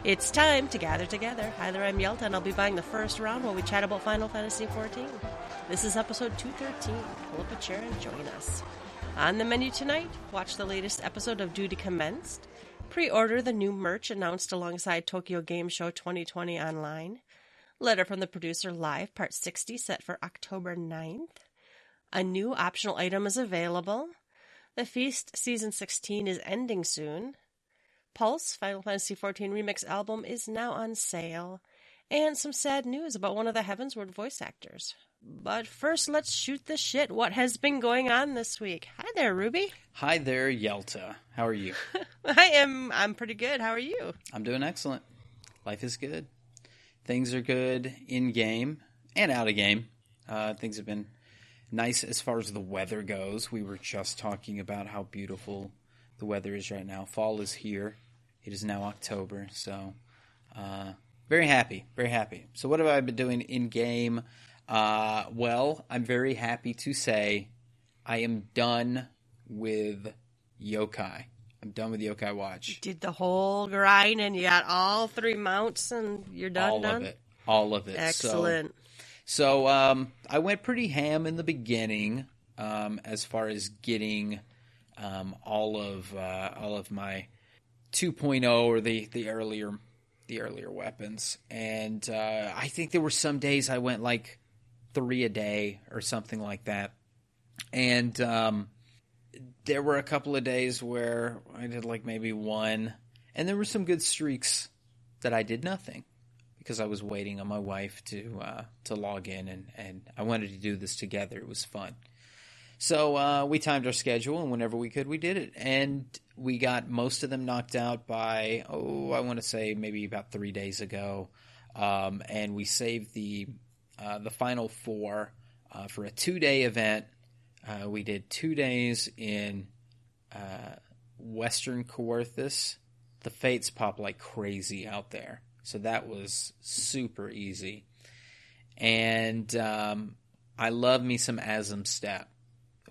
It's time to gather together. Hi there, I'm Yelta, and I'll be buying the first round while we chat about Final Fantasy XIV. This is episode 213. Pull up a chair and join us. On the menu tonight, watch the latest episode of Duty Commenced, pre-order the new merch announced alongside Tokyo Game Show 2020 online, Letter from the Producer Live, Part 60, set for October 9th. A new optional item is available. The Feast Season 16 is ending soon. Pulse, Final Fantasy XIV Remix album, is now on sale. And some sad news about one of the Heavensward voice actors. But first, let's shoot the shit. What has been going on this week? Hi there, Ruby. Hi there, Yelta. How are you? I'm pretty good. How are you? I'm doing excellent. Life is good. Things are good in-game and out-of-game. Things have been nice as far as the weather goes. We were just talking about how beautiful the weather is right now. Fall is here. It is now October, so very happy, very happy. So what have I been doing in-game? Well, I'm very happy to say I am done with Yokai. I'm done with Yokai Watch. You did the whole grind and you got all 3 mounts and you're done? All of it. Excellent. So I went pretty ham in the beginning as far as getting all of my 2.0 or the earlier weapons. And I think there were some days I went like 3 a day or something like that. And there were a couple of days where I did like maybe 1. And there were some good streaks that I did nothing because I was waiting on my wife to log in. And I wanted to do this together. It was fun. So we timed our schedule, and whenever we could, we did it. And we got most of them knocked out by, I want to say maybe about 3 days ago. And we saved the final 4 for a 2-day event. We did 2 days in Western Coerthus. The Fates pop like crazy out there. So that was super easy. And I love me some Asm Step.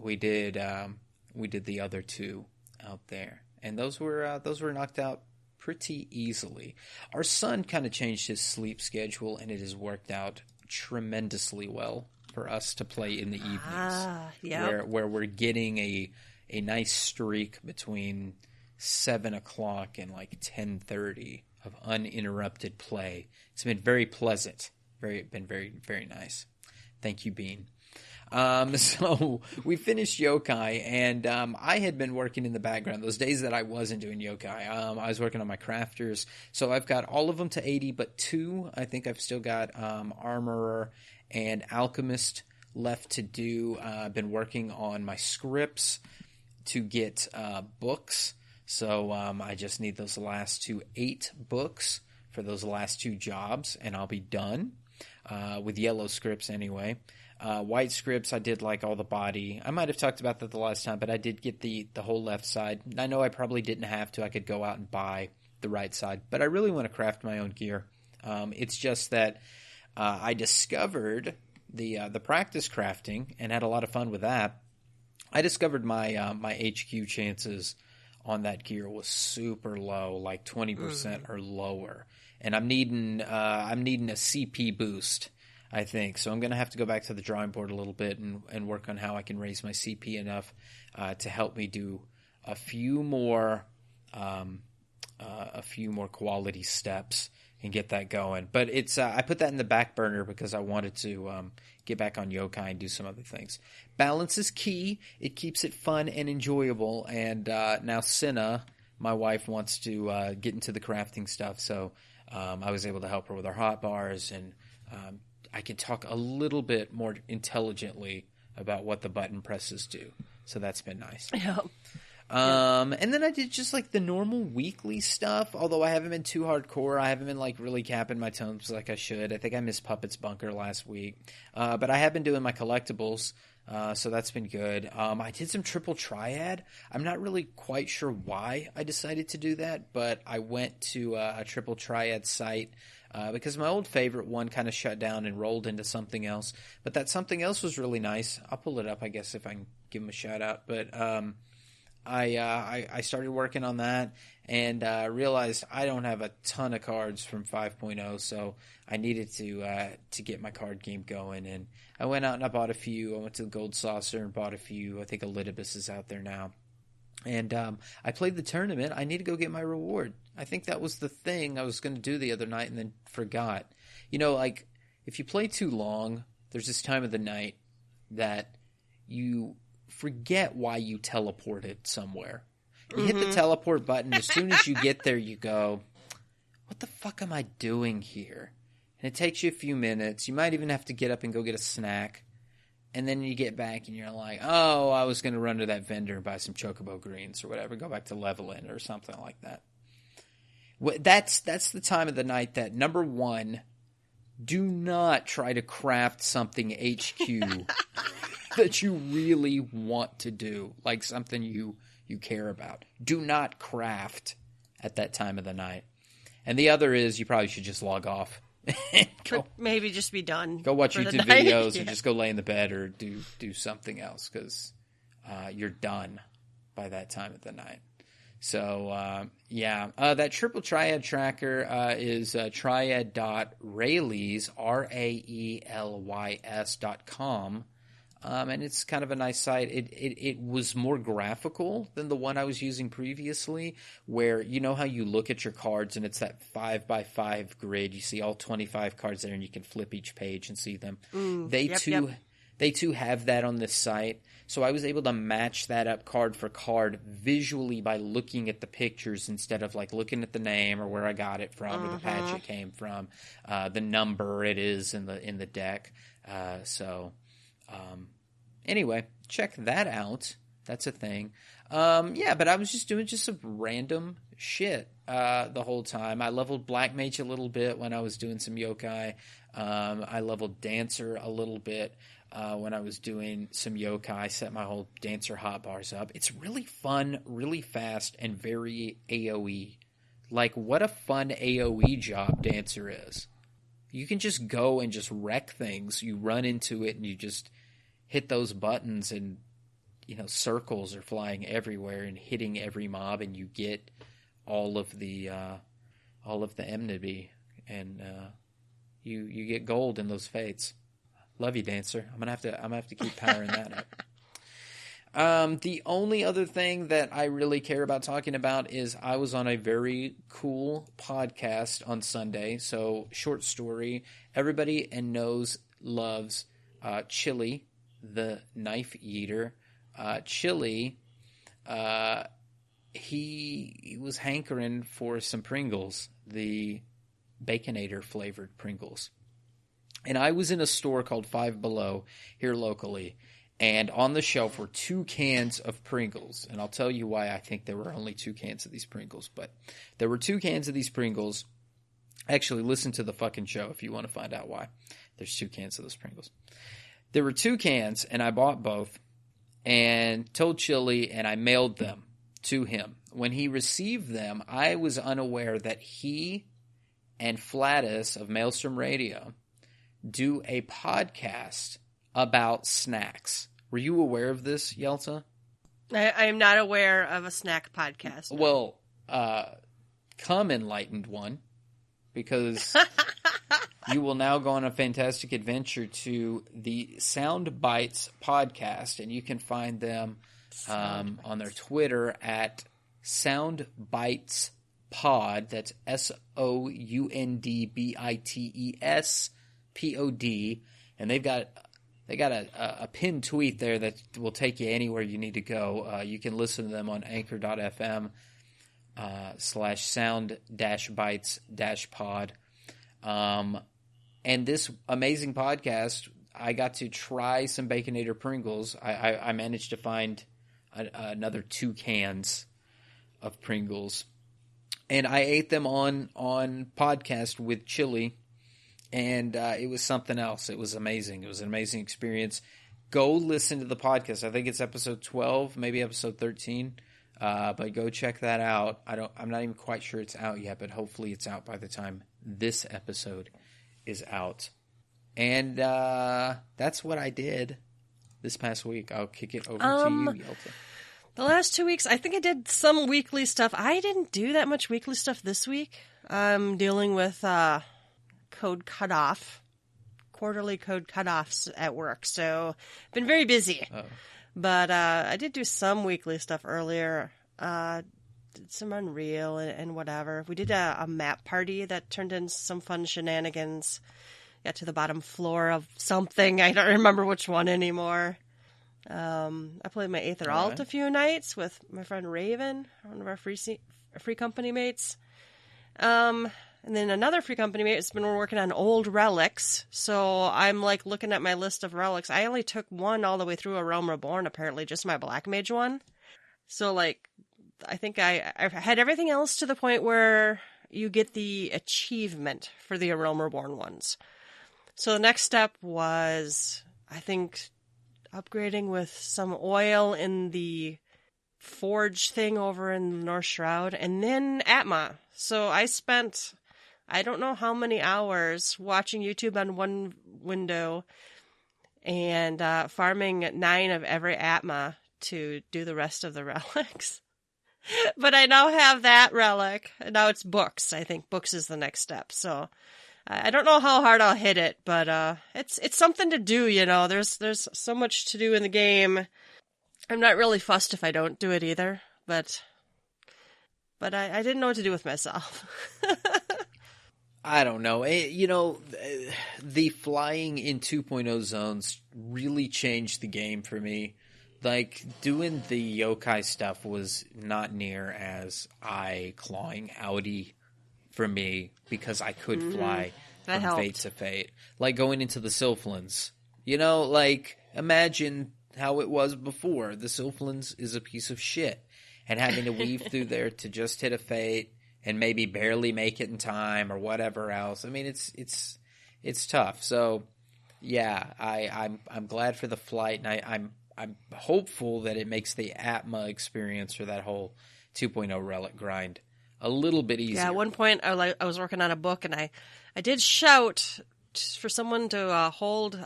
We did the other 2 out there, and those were knocked out pretty easily. Our son kind of changed his sleep schedule, and it has worked out tremendously well for us to play in the evenings, where we're getting a nice streak between 7 o'clock and like 10:30 of uninterrupted play. It's been very pleasant, very very nice. Thank you, Bean. So we finished Yokai, and I had been working in the background. Those days that I wasn't doing Yokai, I was working on my crafters. So I've got all of them to 80, but 2, I think I've still got Armorer and Alchemist left to do. I've been working on my scripts to get books. So I just need those last 8 books for those last 2 jobs, and I'll be done with yellow scripts anyway. White scripts, I did like all the body. I might have talked about that the last time, but I did get the whole left side. I know I probably didn't have to. I could go out and buy the right side, but I really want to craft my own gear. It's just that I discovered the practice crafting and had a lot of fun with that. I discovered my my HQ chances on that gear was super low, like 20% or lower, and I'm needing a CP boost, I think. So I'm going to have to go back to the drawing board a little bit and work on how I can raise my CP enough to help me do a few more quality steps and get that going. But it's I put that in the back burner because I wanted to get back on Yokai and do some other things. Balance is key. It keeps it fun and enjoyable. And now Cinna, my wife, wants to get into the crafting stuff. So I was able to help her with our hot bars, and I can talk a little bit more intelligently about what the button presses do. So that's been nice. Yeah. And then I did just like the normal weekly stuff, although I haven't been too hardcore. I haven't been like really capping my tomes like I should. I think I missed Puppet's Bunker last week. But I have been doing my collectibles, so that's been good. I did some triple triad. I'm not really quite sure why I decided to do that, but I went to a triple triad site because my old favorite one kind of shut down and rolled into something else. But that something else was really nice. I'll pull it up, I guess, if I can give them a shout out. But I started working on that and realized I don't have a ton of cards from 5.0, so I needed to get my card game going. And I went out and I bought a few. I went to the Gold Saucer and bought a few. I think Elidibus is out there now. And I played the tournament. I need to go get my reward. I think that was the thing I was going to do the other night and then forgot. You know, like, if you play too long, there's this time of the night that you forget why you teleported somewhere. You hit the teleport button. As soon as you get there, you go, what the fuck am I doing here? And it takes you a few minutes. You might even have to get up and go get a snack. And then you get back and you're like, oh, I was going to run to that vendor and buy some Chocobo Greens or whatever. Go back to Levelin or something like that. That's the time of the night that, number one, do not try to craft something HQ that you really want to do, like something you care about. Do not craft at that time of the night. And the other is you probably should just log off. Maybe just be done. Go watch YouTube videos or just go lay in the bed or do something else because you're done by that time of the night. So, that triple Triad tracker is triad.raeleys, RAELYS.com. And it's kind of a nice site. It was more graphical than the one I was using previously, where you know how you look at your cards and it's that 5x5 grid. You see all 25 cards there and you can flip each page and see them. They too have that on this site. So I was able to match that up card for card visually by looking at the pictures instead of like looking at the name or where I got it from or the patch it came from, the number it is in the deck. Anyway, check that out. That's a thing. But I was just doing some random shit the whole time. I leveled Black Mage a little bit when I was doing some yokai. I leveled Dancer a little bit when I was doing some yokai. I set my whole Dancer hotbars up. It's really fun, really fast, and very AoE. Like, what a fun AoE job Dancer is. You can just go and just wreck things. You run into it and you just hit those buttons and, you know, circles are flying everywhere and hitting every mob and you get all of the enmity and you get gold in those fates. Love you, Dancer. I'm gonna have to keep powering that up. The only other thing that I really care about talking about is I was on a very cool podcast on Sunday. So, short story. Everybody loves Chili, the knife eater. Chili, he was hankering for some Pringles, the Baconator flavored Pringles. And I was in a store called Five Below here locally, and on the shelf were 2 cans of Pringles. And I'll tell you why I think there were only 2 cans of these Pringles. But there were 2 cans of these Pringles. Actually, listen to the fucking show if you want to find out why. There's 2 cans of those Pringles. There were 2 cans, and I bought both and told Chili, and I mailed them to him. When he received them, I was unaware that he and Flatus of Maelstrom Radio do a podcast about snacks. Were you aware of this, Yelta? I am not aware of a snack podcast. No. Well, come enlightened one, because you will now go on a fantastic adventure to the Sound Bites podcast, and you can find them on their Twitter at Sound Bites Pod. That's SOUNDBITES POD, and they got a pinned tweet there that will take you anywhere you need to go. You can listen to them on anchor.fm /sound-bites-pod. And this amazing podcast, I got to try some Baconator Pringles. I managed to find another 2 cans of Pringles, and I ate them on podcast with Chili. And it was something else. It was amazing. It was an amazing experience. Go listen to the podcast. I think it's episode 12, maybe episode 13. But go check that out. I'm not even quite sure it's out yet, but hopefully it's out by the time this episode is out. And that's what I did this past week. I'll kick it over to you, Yelta. The last 2 weeks, I think I did some weekly stuff. I didn't do that much weekly stuff this week. I'm dealing with code cutoff, quarterly code cutoffs at work. So I've been very busy. Oh. But I did do some weekly stuff earlier. Did some Unreal and whatever. We did a map party that turned into some fun shenanigans. Got to the bottom floor of something. I don't remember which one anymore. I played my Aether Alt a few nights with my friend Raven, one of our free company mates. And then another free company mate has been working on old relics. So I'm like looking at my list of relics. I only took one all the way through A Realm Reborn, apparently, just my Black Mage one. So like, I think I've had everything else to the point where you get the achievement for the A Realm Reborn ones. So the next step was, I think, upgrading with some oil in the forge thing over in the North Shroud, and then Atma. So I spent, I don't know how many hours watching YouTube on one window and farming 9 of every Atma to do the rest of the relics. But I now have that relic, and now it's books. I think books is the next step. So I don't know how hard I'll hit it, but it's something to do, you know. There's so much to do in the game. I'm not really fussed if I don't do it either, but I didn't know what to do with myself. I don't know. The flying in 2.0 zones really changed the game for me. Like, doing the yokai stuff was not near as eye-clawing outy for me because I could fly from fate to fate. Like going into the Sylphlins. You know, like, imagine how it was before. The Sylphlins is a piece of shit. And having to weave through there to just hit a fate and maybe barely make it in time or whatever else. I mean, it's tough. So, yeah, I'm glad for the flight, and I'm hopeful that it makes the Atma experience or that whole 2.0 relic grind a little bit easier. Yeah, at one point I was working on a book, and I did shout for someone to hold,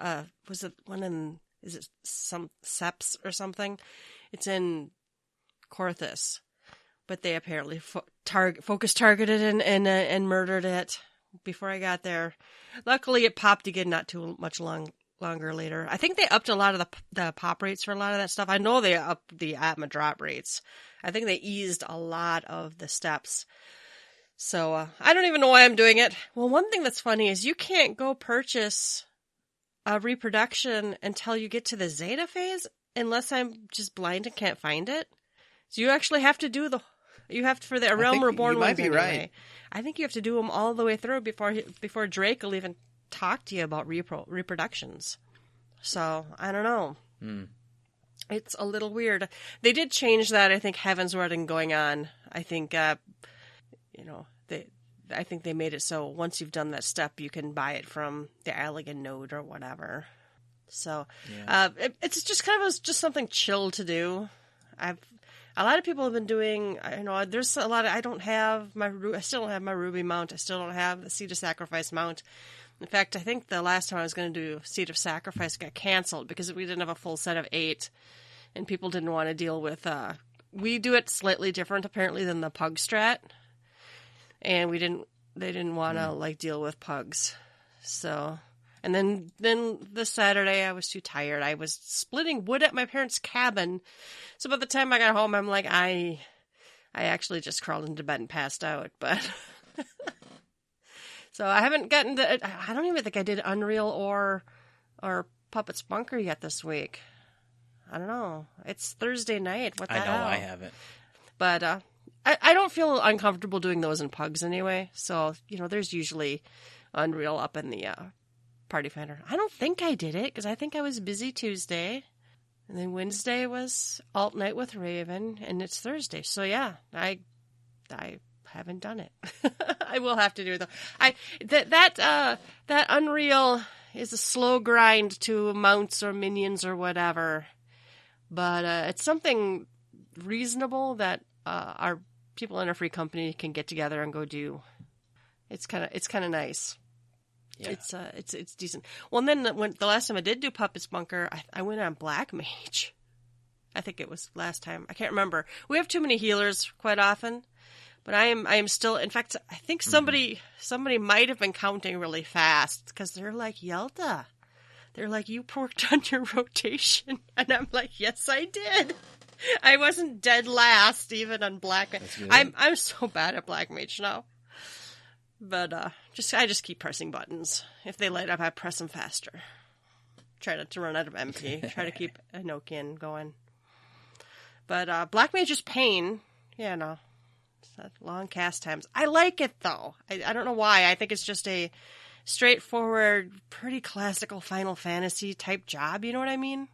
was it one in, is it some Seps or something? It's in Korthus, but they apparently focus targeted and murdered it before I got there. Luckily, it popped again not too much longer later. I think they upped a lot of the pop rates for a lot of that stuff. I know they upped the Atma drop rates. I think they eased a lot of the steps. So I don't even know why I'm doing it. Well, one thing that's funny is you can't go purchase a reproduction until you get to the Zeta phase unless I'm just blind and can't find it. So you actually have to do for the Realm Reborn ones anyway. Right. I think you have to do them all the way through before Drake will even talk to you about reproductions. So I don't know. It's a little weird. They did change that. I think Heavensward and going on. I think I think they made it so once you've done that step, you can buy it from the Allegan node or whatever. So it's just kind of just something chill to do. A lot of people have been doing, there's a lot of, I still don't have my Ruby mount. I still don't have the Seed of Sacrifice mount. In fact, I think the last time I was going to do Seed of Sacrifice got canceled because we didn't have a full set of 8 and people didn't want to deal with, we do it slightly different apparently than the pug strat. And they didn't want to deal with pugs. So, and then this Saturday I was too tired. I was splitting wood at my parents' cabin. So by the time I got home, I'm like, I actually just crawled into bed and passed out. But so I haven't gotten to, I don't even think I did Unreal or Puppet's Bunker yet this week. I don't know. It's Thursday night. What the hell? I know, I haven't. But I don't feel uncomfortable doing those in pugs anyway. So, there's usually Unreal up in the Party Finder. I don't think I did it because I think I was busy Tuesday. And then Wednesday was Alt Night with Raven, and it's Thursday. So yeah, I haven't done it. I will have to do it though. That Unreal is a slow grind to mounts or minions or whatever, but it's something reasonable that our people in our free company can get together and go do. It's kind of nice. Yeah. It's decent. Well, and then when the last time I did do Puppet's Bunker, I went on Black Mage. I think it was last time. I can't remember. We have too many healers quite often. But I am still, in fact, I think somebody might have been counting really fast because they're like, Yelta. They're like, you worked on your rotation. And I'm like, yes, I did. I wasn't dead last, even on Black Mage. I'm so bad at Black Mage now. But I just keep pressing buttons. If they light up, I press them faster. Try not to run out of MP. Try to keep Enochian going. But Black Mage is pain. Yeah, no. Long cast times. I like it, though. I don't know why. I think it's just a straightforward, pretty classical Final Fantasy type job. You know what I mean?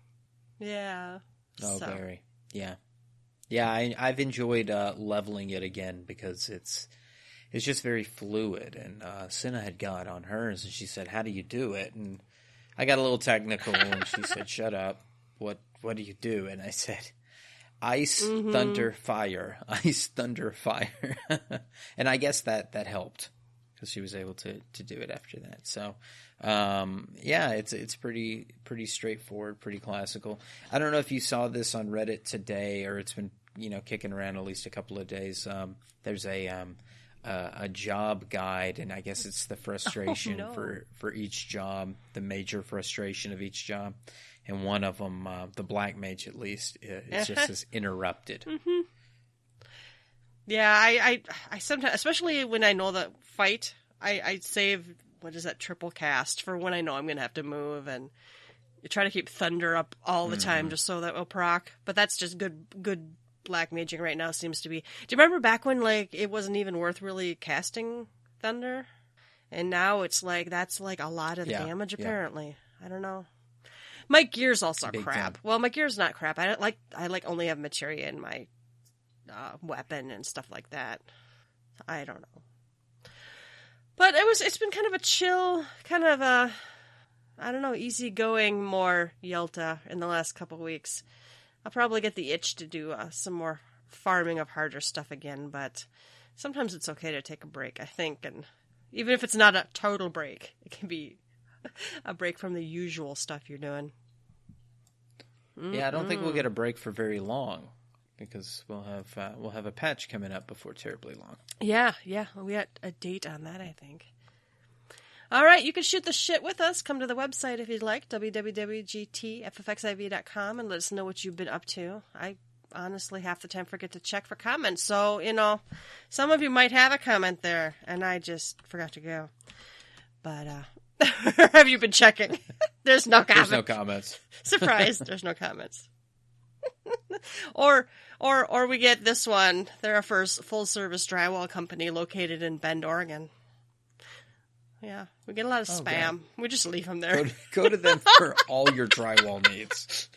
Yeah. Oh, very. Yeah. Yeah, I've enjoyed leveling it again because it's just very fluid. And Cinna had got on hers, and she said, how do you do it? And I got a little technical, and she said, shut up. What do you do? And I said... Ice, thunder, fire. Ice, thunder, fire. And I guess that helped because she was able to do it after that. So, yeah, it's pretty straightforward, pretty classical. I don't know if you saw this on Reddit today or it's been, kicking around at least a couple of days. There's a job guide, and I guess it's the frustration for each job, the major frustration of each job. And one of them, the Black Mage at least, is just as interrupted. Mm-hmm. Yeah, I sometimes, especially when I know the fight, I save, triple cast for when I know I'm going to have to move. And you try to keep Thunder up all the time just so that will proc. But that's just good Black Maging right now seems to be. Do you remember back when, it wasn't even worth really casting Thunder? And now it's that's a lot of damage, apparently. Yeah. I don't know. My gear's also crap. Time. Well, my gear's not crap. I only have materia in my weapon and stuff like that. I don't know. But it's been kind of a chill, kind of a, I don't know, easygoing more Yelta in the last couple of weeks. I'll probably get the itch to do some more farming of harder stuff again, but sometimes it's okay to take a break, I think. And even if it's not a total break, it can be a break from the usual stuff you're doing. Yeah, I don't think we'll get a break for very long because we'll have a patch coming up before terribly long. Yeah, we got a date on that, I think. All right, you can shoot the shit with us. Come to the website if you'd like, www.GTFFXIV.com, and let us know what you've been up to. I honestly half the time forget to check for comments, so some of you might have a comment there, and I just forgot to go. But have you been checking? There's no comments. There's no comments. Surprise! There's no comments. or we get this one. They're our first full-service drywall company located in Bend, Oregon. Yeah, we get a lot of spam. God. We just leave them there. Go to them for all your drywall needs.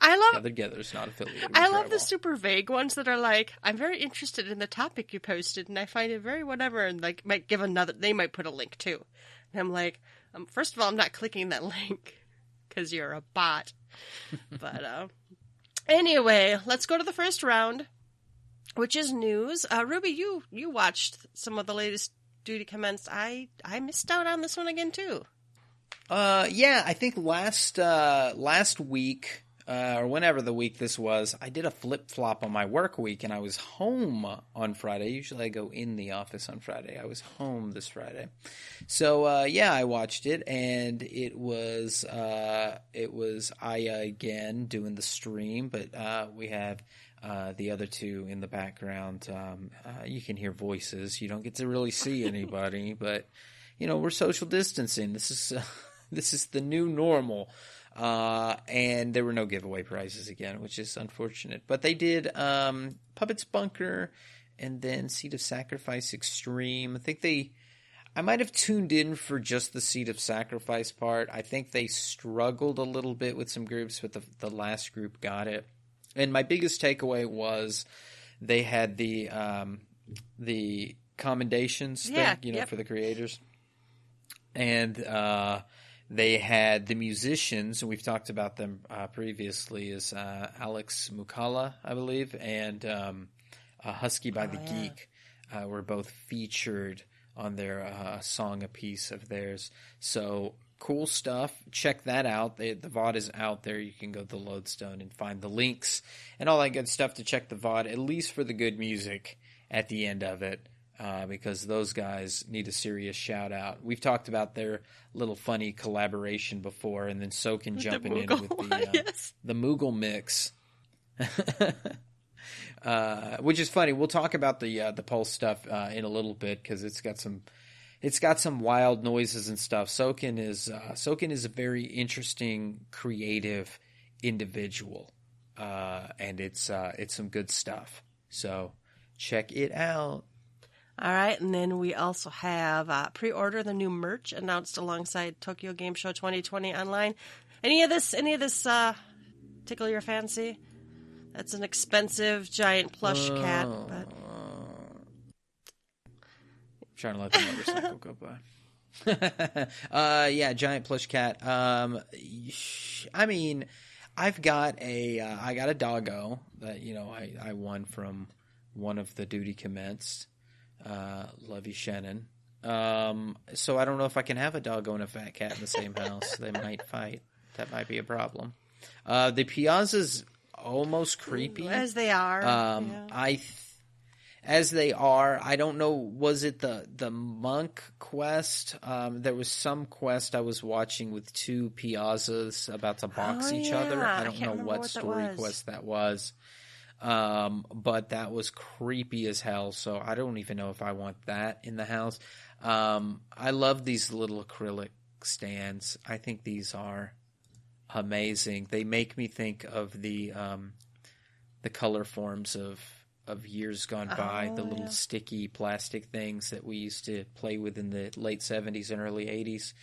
I love Gather-Together's not affiliated with I love drywall. The super vague ones that are like, I'm very interested in the topic you posted, and I find it very whatever, and might give they might put a link too. And I'm like, first of all, I'm not clicking that link because you're a bot. But anyway, let's go to the first round, which is news. Ruby, you watched some of the latest duty commenced. I missed out on this one again too. Yeah, I think last week. Or whenever the week this was, I did a flip-flop on my work week, and I was home on Friday. Usually I go in the office on Friday. I was home this Friday. So, I watched it, and it was Aya again doing the stream, but we have the other two in the background. You can hear voices. You don't get to really see anybody, but, we're social distancing. This is the new normal. And there were no giveaway prizes again, which is unfortunate. But they did Puppet's Bunker and then Seed of Sacrifice Extreme. I might have tuned in for just the Seed of Sacrifice part. I think they struggled a little bit with some groups, but the last group got it. And my biggest takeaway was they had the commendations thing, for the creators. And they had the musicians, and we've talked about them previously, is Alex Mukala, I believe, and Husky by the Geek were both featured on their song a piece of theirs. So cool stuff. Check that out. The VOD is out there. You can go to the Lodestone and find the links and all that good stuff to check the VOD, at least for the good music at the end of it, because those guys need a serious shout out. We've talked about their little funny collaboration before, and then Soken jumping in with the Moogle mix. Which is funny. We'll talk about the Pulse stuff in a little bit, because it's got some wild noises and stuff. Soken is a very interesting, creative individual, and it's some good stuff. So check it out. All right, and then we also have pre-order the new merch announced alongside Tokyo Game Show 2020 online. Any of this tickle your fancy? That's an expensive giant plush cat, but trying to let the motorcycle go by. Yeah, giant plush cat. I mean, I got a doggo that I won from one of the duty commenced. Love you, Shannon. So I don't know if I can have a doggo and a fat cat in the same house. They might fight. That might be a problem. The Piazza's almost creepy, as they are. As they are. I don't know. Was it the monk quest? There was some quest I was watching with two Piazzas about to box each other. I don't know what story quest that was. But that was creepy as hell. So I don't even know if I want that in the house. I love these little acrylic stands. I think these are amazing. They make me think of the color forms of years gone by, the little sticky plastic things that we used to play with in the late 70s and early 80s.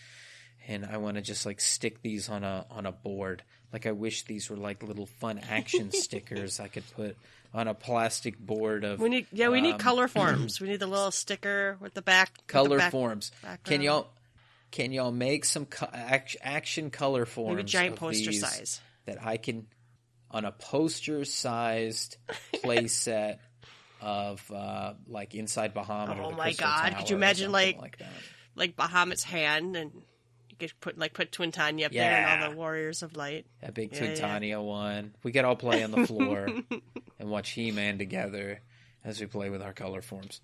And I want to just stick these on a board. I wish these were little fun action stickers I could put on a plastic board of. We need color forms. We need the little sticker with the back forms. Background. Can y'all make some action color forms? Maybe giant poster size that I can on a poster sized play set of Inside Bahamut. Oh my God! Could you imagine like Bahamut's hand, and you could put Twintania up there and all the Warriors of Light. That big Twintania one. We could all play on the floor and watch He-Man together as we play with our color forms.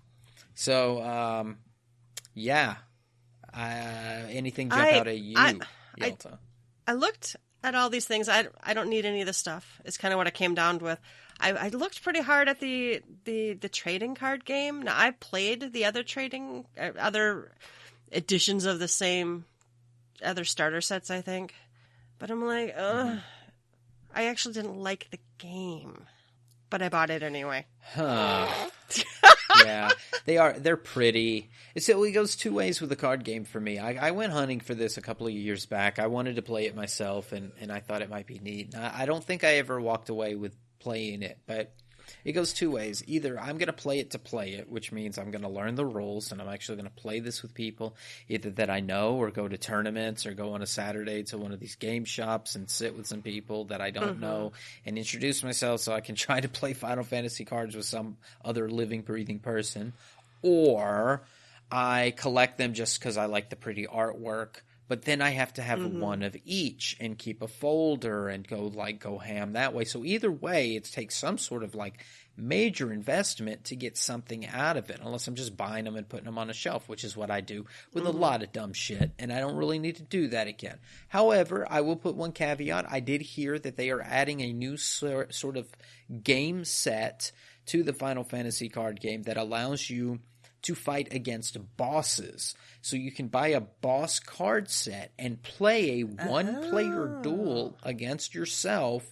So anything jump out at you, Yelta? I looked at all these things. I don't need any of this stuff. It's kind of what I came down with. I looked pretty hard at the trading card game. Now, I played the other other editions of the same other starter sets, I think. But I'm like, I actually didn't like the game. But I bought it anyway. Huh. Yeah, they're pretty. It goes two ways with the card game for me. I went hunting for this a couple of years back. I wanted to play it myself, and I thought it might be neat. I don't think I ever walked away with playing it, but it goes two ways. Either I'm going to play it, which means I'm going to learn the rules, and I'm actually going to play this with people, either that I know, or go to tournaments, or go on a Saturday to one of these game shops and sit with some people that I don't know and introduce myself so I can try to play Final Fantasy cards with some other living, breathing person. Or I collect them just because I like the pretty artwork. But then I have to have one of each and keep a folder and go ham that way. So either way, it takes some sort of major investment to get something out of it, unless I'm just buying them and putting them on a shelf, which is what I do with a lot of dumb shit. And I don't really need to do that again. However, I will put one caveat. I did hear that they are adding a new sort of game set to the Final Fantasy card game that allows you to fight against bosses. So you can buy a boss card set and play a one-player duel against yourself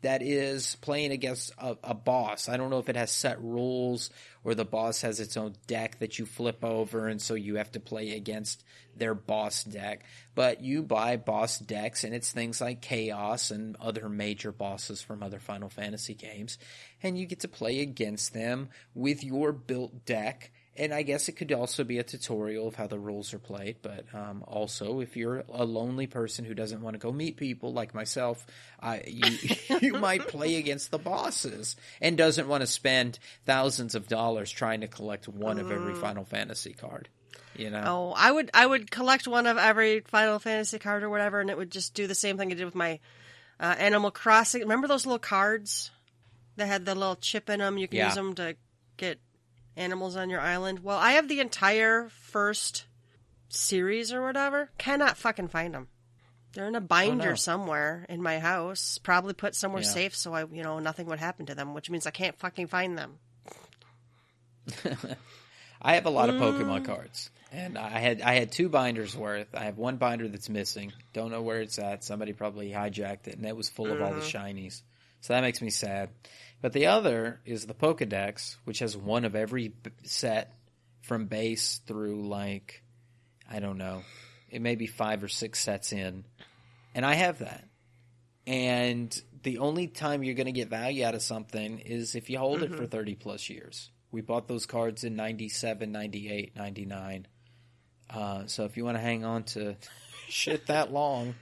that is playing against a boss. I don't know if it has set rules or the boss has its own deck that you flip over, and so you have to play against their boss deck. But you buy boss decks, and it's things like Chaos and other major bosses from other Final Fantasy games, and you get to play against them with your built deck. And I guess it could also be a tutorial of how the rules are played. But also, if you're a lonely person who doesn't want to go meet people like myself, you might play against the bosses and doesn't want to spend thousands of dollars trying to collect one of every Final Fantasy card. You know? Oh, I would collect one of every Final Fantasy card or whatever, and it would just do the same thing I did with my Animal Crossing. Remember those little cards that had the little chip in them? You can use them to get animals on your island. Well, I have the entire first series or whatever. Cannot fucking find them. They're in a binder somewhere in my house. Probably put somewhere safe so nothing would happen to them, which means I can't fucking find them. I have a lot of Pokemon cards. And I had 2 binders worth. I have 1 binder that's missing. Don't know where it's at. Somebody probably hijacked it, and it was full of all the shinies. So that makes me sad. But the other is the Pokedex, which has one of every set from base through, like, I don't know, it may be 5 or 6 sets in. And I have that. And the only time you're going to get value out of something is if you hold it for 30-plus years. We bought those cards in 97, 98, 99. So if you want to hang on to shit that long,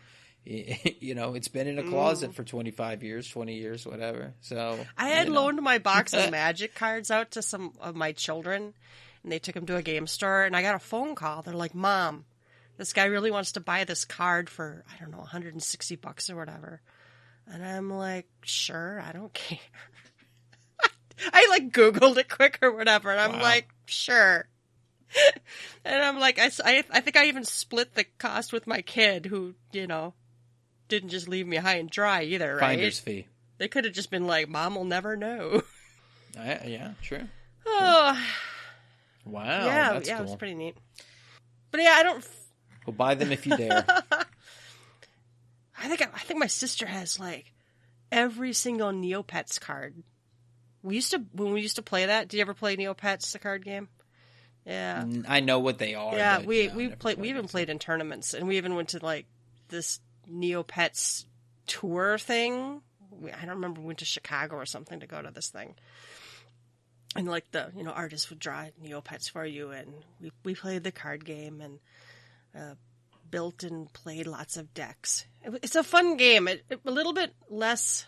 it's been in a closet for 25 years, 20 years, whatever. So I had loaned my box of Magic cards out to some of my children, and they took them to a game store, and I got a phone call. They're like, Mom, this guy really wants to buy this card for, I don't know, $160 or whatever. And I'm like, sure, I don't care. I like Googled it quick or whatever, and I'm like, sure. And I'm like, I think I even split the cost with my kid, who, didn't just leave me high and dry either, right? Finder's fee. They could have just been like, Mom will never know. Yeah, true. Oh. Wow, that's cool. It was pretty neat. But yeah, I don't... We'll buy them if you dare. I think my sister has, like, every single Neopets card. When we used to play that, did you ever play Neopets, the card game? Yeah. I know what they are. Yeah, we even played in tournaments, and we even went to, like, this Neopets tour thing. I don't remember, we went to Chicago or something to go to this thing. And, like, the, artists would draw Neopets for you, and we played the card game, and built and played lots of decks. It's a fun game. A little bit less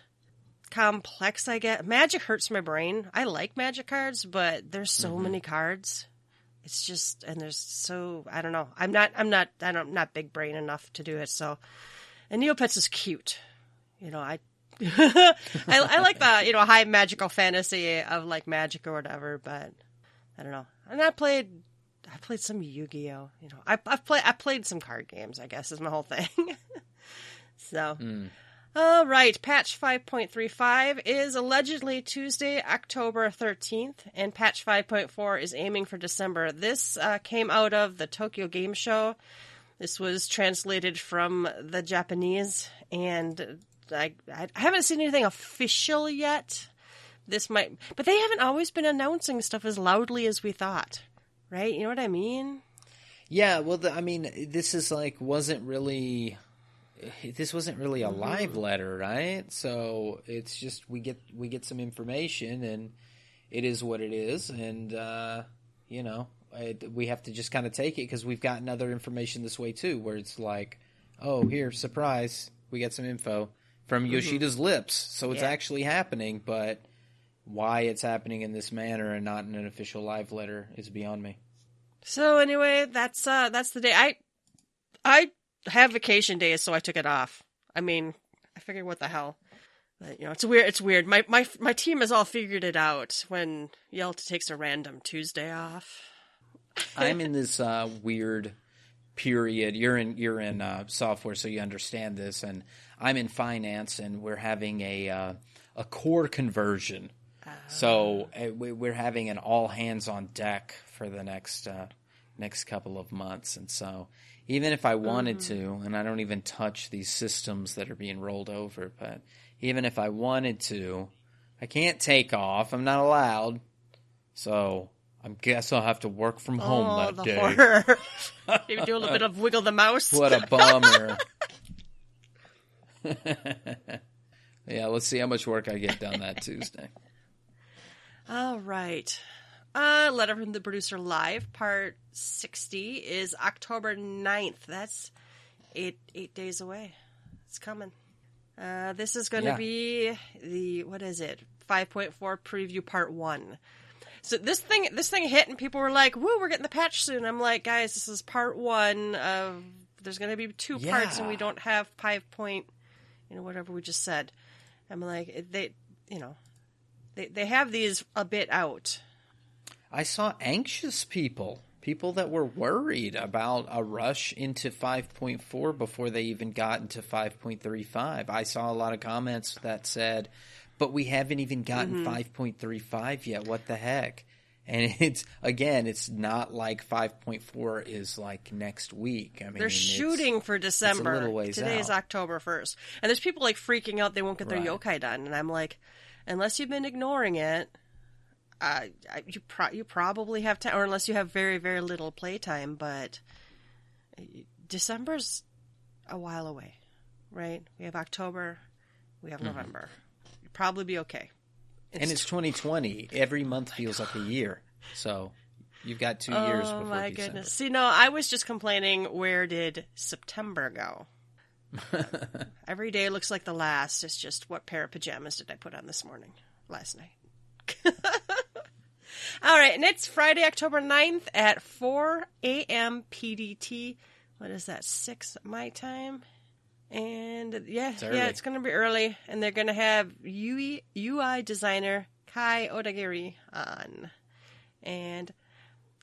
complex, I guess. Magic hurts my brain. I like Magic cards, but there's so many cards. It's just, and there's so, I don't know. I'm not big brain enough to do it. So, and Neopets is cute. I like the, high magical fantasy of like Magic or whatever, but I don't know. And I played some Yu-Gi-Oh. I played some card games, I guess, is my whole thing. So, all right. Patch 5.35 is allegedly Tuesday, October 13th, and patch 5.4 is aiming for December. This came out of the Tokyo Game Show. This was translated from the Japanese, and I haven't seen anything official yet. But they haven't always been announcing stuff as loudly as we thought. Right? You know what I mean? Yeah, well, this is wasn't really a live letter, right? So it's just we get some information, and it is what it is, and we have to just kind of take it because we've gotten other information this way too, where it's like, oh, here, surprise, we got some info from Yoshida's lips, so it's actually happening, but why it's happening in this manner and not in an official live letter is beyond me. So anyway, that's the day. I have vacation days, so I took it off. I figured, what the hell? But, it's weird. My team has all figured it out when Yelta takes a random Tuesday off. I'm in this weird period. You're in software, so you understand this, and I'm in finance, and we're having a core conversion. So we're having an all hands on deck for the next couple of months, and so even if I wanted to, and I don't even touch these systems that are being rolled over, but even if I wanted to, I can't take off. I'm not allowed. So I guess I'll have to work from home that day. Horror. Maybe do a little bit of wiggle the mouse. What a bummer. Yeah, let's see how much work I get done that Tuesday. All right. Letter from the Producer Live, part 60, is October 9th. That's eight days away. It's coming. This is going to be the, 5.4 preview part 1. So this thing hit, and people were like, "Woo, we're getting the patch soon." I'm like, guys, this is part 1 of. There's going to be 2 parts, and we don't have 5 point, whatever we just said. I'm like, they have these a bit out. I saw anxious people that were worried about a rush into 5.4 before they even got into 5.35. I saw a lot of comments that said, but we haven't even gotten 5.35 yet. What the heck? And it's not like 5.4 is like next week. I mean, they're shooting for December. It's a little ways Today out. is October 1st. And there's people like freaking out they won't get their Right. yokai done. And I'm like, unless you've been ignoring it, you probably have time, or unless you have very, very little playtime. But December's a while away, right? We have October, we have November. You'll probably be okay. And it's 2020. Every month feels like a year. So you've got 2 years before Oh, my December. goodness. See, no, I was just complaining, where did September go? Every day looks like the last. It's just, what pair of pajamas did I put on last night? All right, and it's Friday, October 9th at 4 a.m. PDT. What is that, 6 my time? And it's going to be early, and they're going to have UI designer Kai Odagiri on. And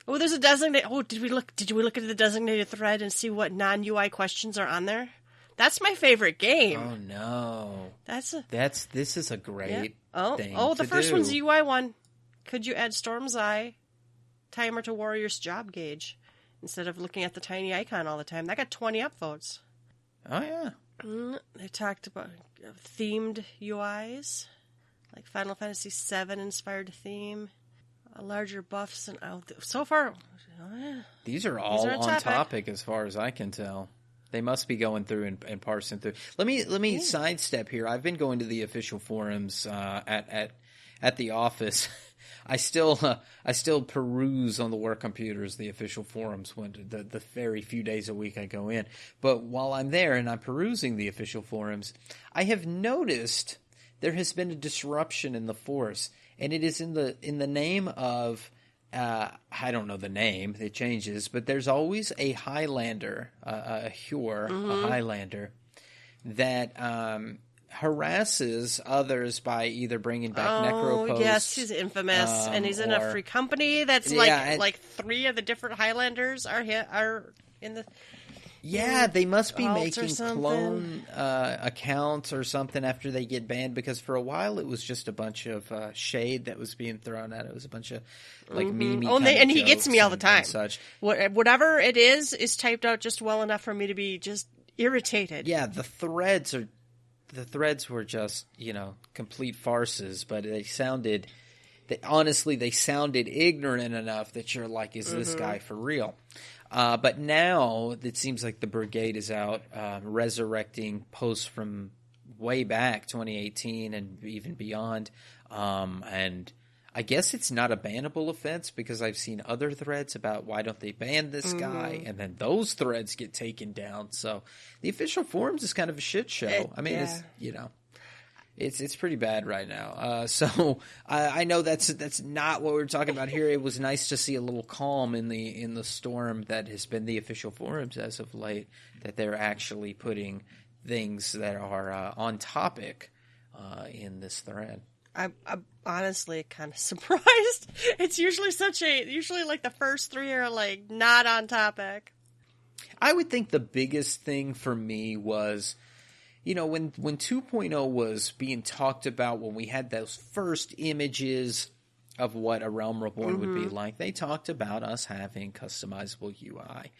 there's a designated. Did we look at the designated thread and see what non-UI questions are on there? That's my favorite game. Oh no, this is a great thing. Oh, the to first do. one's the UI one. Could you add Storm's Eye timer to Warrior's job gauge instead of looking at the tiny icon all the time? That got 20 upvotes. Oh, yeah. They talked about themed UIs, like Final Fantasy VII inspired theme, larger buffs, and so far, these are all on topic as far as I can tell. They must be going through and parsing through. Let me sidestep here. I've been going to the official forums at the office. I still peruse on the work computers, the official forums, when the very few days a week I go in. But while I'm there and I'm perusing the official forums, I have noticed there has been a disruption in the force, and it is in the name of I don't know the name, it changes, but there's always a Highlander, a Highlander that harasses others by either bringing back necro posts. Yes, he's infamous, and he's in a free company that's like 3 of the different Highlanders are in the. Yeah, they must be making something. clone accounts or something after they get banned, because for a while it was just a bunch of shade that was being thrown at it. It was a bunch of like meme. And he gets me all the time. And such. Whatever it is typed out just well enough for me to be just irritated. Yeah, the threads were just, complete farces, but they sounded ignorant enough that you're like, is this guy for real? But now it seems like the brigade is out resurrecting posts from way back 2018 and even beyond. And I guess it's not a bannable offense, because I've seen other threads about why don't they ban this guy, and then those threads get taken down. So the official forums is kind of a shit show. It's pretty bad right now. So I know that's not what we're talking about here. It was nice to see a little calm in the storm that has been the official forums as of late, that they're actually putting things that are on topic in this thread. I'm honestly kind of surprised. It's usually like the first 3 are like not on topic. I would think the biggest thing for me was, when 2.0 was being talked about, when we had those first images of what a Realm Reborn would be like, they talked about us having customizable UI.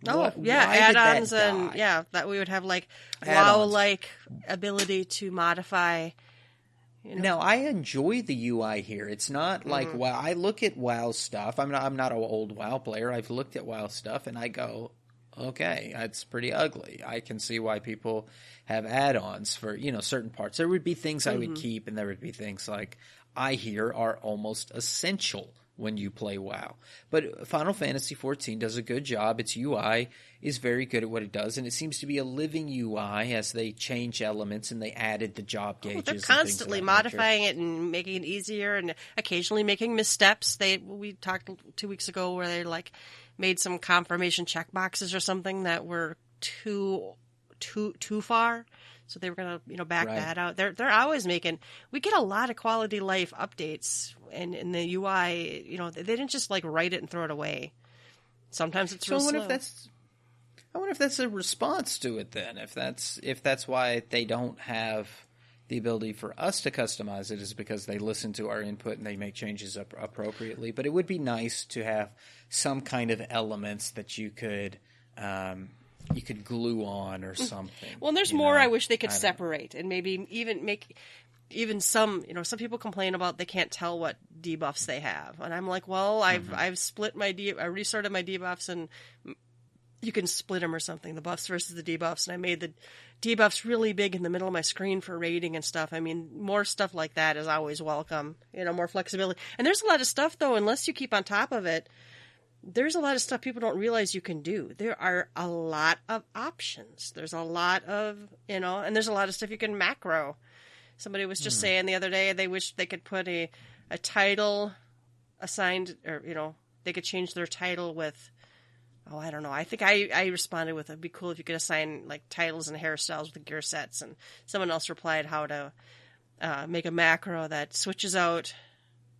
Add-ons, and that we would have like WoW-like ability to modify. Now, I enjoy the UI here. It's not like WoW. I look at WoW stuff. I'm not an old WoW player. I've looked at WoW stuff and I go, okay, it's pretty ugly. I can see why people have add-ons for, certain parts. There would be things I would keep, and there would be things like I hear are almost essential when you play WoW. But Final Fantasy XIV does a good job. Its UI is very good at what it does, and it seems to be a living UI as they change elements and they added the job gauges. They're and constantly things of that modifying it and making it easier, and occasionally making missteps. We talked 2 weeks ago where they like made some confirmation check boxes or something that were too far. So they were going to, back that out. They're always making. We get a lot of quality life updates, and in the UI, they didn't just like write it and throw it away. Sometimes it's real slow. I wonder if that's a response to it then. If that's why they don't have the ability for us to customize it, is because they listen to our input and they make changes appropriately. But it would be nice to have some kind of elements that you could glue on or something. Well, and there's more I wish they could separate and maybe even make some, some people complain about they can't tell what debuffs they have. And I'm like, well, I've split I restarted my debuffs, and you can split them or something, the buffs versus the debuffs. And I made the debuffs really big in the middle of my screen for raiding and stuff. I mean, more stuff like that is always welcome, more flexibility. And there's a lot of stuff, though, unless you keep on top of it, there's a lot of stuff people don't realize you can do. There are a lot of options. There's a lot of, and there's a lot of stuff you can macro. Somebody was just saying the other day they wish they could put a title assigned, or, they could change their title with, I don't know. I think I responded with, it'd be cool if you could assign like titles and hairstyles with the gear sets. And someone else replied how to make a macro that switches out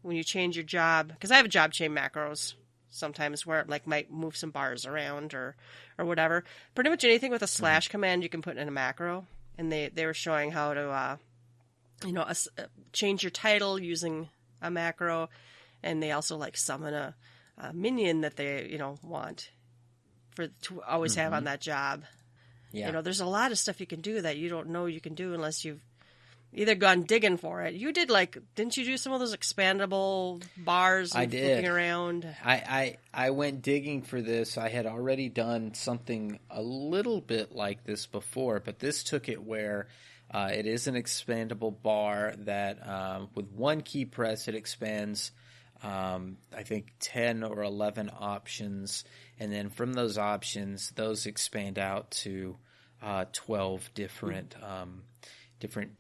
when you change your job. Because I have a job chain macros sometimes where it like might move some bars around or whatever. Pretty much anything with a slash command you can put in a macro. And they were showing how to change your title using a macro. And they also like summon a minion that they want to always have on that job. Yeah. There's a lot of stuff you can do that you don't know you can do unless you've either gone digging for it. You did didn't you do some of those expandable bars and I did. Flipping around? I went digging for this. I had already done something a little bit like this before, but this took it where it is an expandable bar that with one key press it expands I think 10 or 11 options, and then from those options, those expand out to 12 different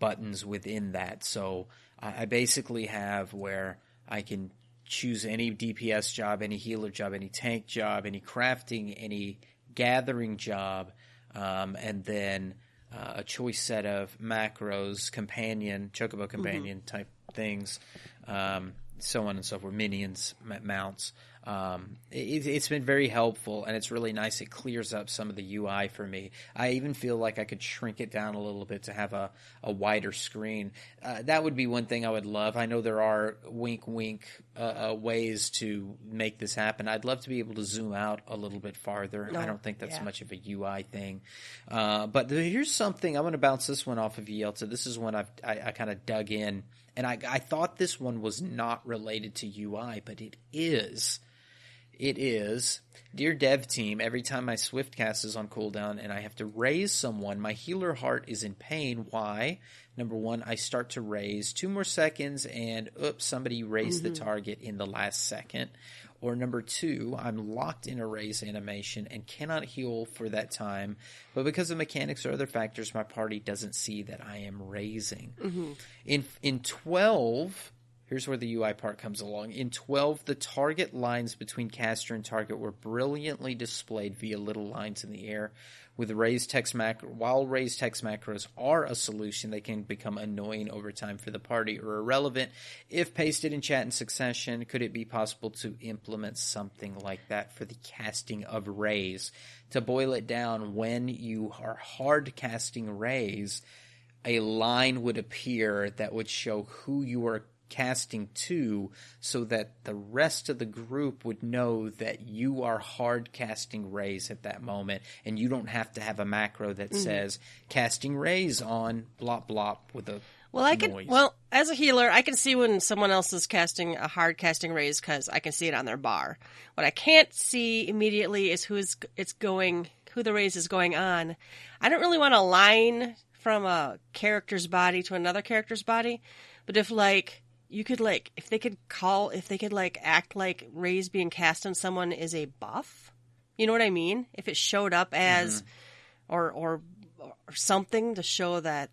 buttons within that. So I basically have where I can choose any DPS job, any healer job, any tank job, any crafting, any gathering job, and then a choice set of macros, chocobo companion type things, so on and so forth, minions, mounts. It's been very helpful, and it's really nice. It clears up some of the UI for me. I even feel like I could shrink it down a little bit to have a wider screen. That would be one thing I would love. I know there are wink ways to make this happen. I'd love to be able to zoom out a little bit farther. I don't think that's much of a UI thing. But here's something. I'm going to bounce this one off of Yelta. This is one I kind of dug in. And I thought this one was not related to UI, but it is. It is. Dear dev team, every time my Swift cast is on cooldown and I have to raise someone, my healer heart is in pain. Why? Number one, I start to raise 2 more seconds and oops, somebody raised the target in the last second. Or number 2, I'm locked in a raise animation and cannot heal for that time. But because of mechanics or other factors, my party doesn't see that I am raising. In 12, here's where the UI part comes along. In 12, the target lines between caster and target were brilliantly displayed via little lines in the air. With raised text while raised text macros are a solution, they can become annoying over time for the party or irrelevant. If pasted in chat in succession, could it be possible to implement something like that for the casting of raise? To boil it down, when you are hard casting raise, a line would appear that would show who you are casting to, so that the rest of the group would know that you are hard casting raise at that moment, and you don't have to have a macro that says casting raise on blop blop with a noise. As a healer, I can see when someone else is casting a hard casting raise because I can see it on their bar. What I can't see immediately is who the raise is going on. I don't really want a line from a character's body to another character's body, but if you could like, if they could like act like rays being cast on someone is a buff. You know what I mean? If it showed up as, or something to show that,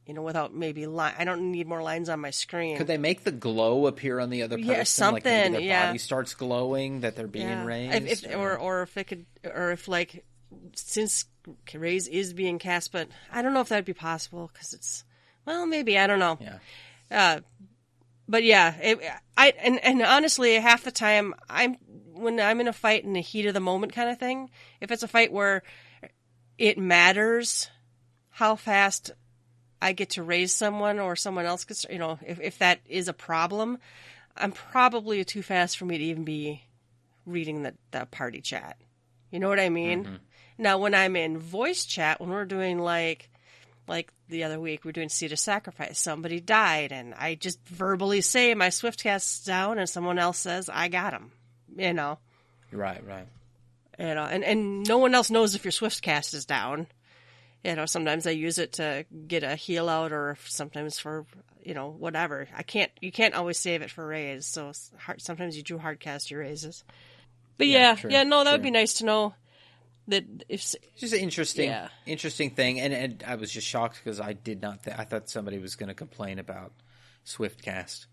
you know, without maybe I don't need more lines on my screen. Could they make the glow appear on the other person? Yeah, something. Like maybe their body starts glowing, that they're being raised? Since rays is being cast, but I don't know if that'd be possible because it's, well, maybe, I don't know. Yeah. But yeah, and honestly, half the time when I'm in a fight in the heat of the moment kind of thing, if it's a fight where it matters how fast I get to raise someone or someone else gets, you know, if that is a problem, I'm probably too fast for me to even be reading the party chat. You know what I mean? Mm-hmm. Now, when I'm in voice chat, when we're doing like the other week, we're doing Seed of Sacrifice. Somebody died, and I just verbally say my swift cast's down, and someone else says, I got him. You know? Right. You know, and no one else knows if your swift cast is down. You know, sometimes I use it to get a heal out, or sometimes for, you know, whatever. You can't always save it for raise, so sometimes you do hard cast your raises. But that would be nice to know. That if it's just an interesting thing, and I was just shocked because I did not. I thought somebody was going to complain about Swiftcast.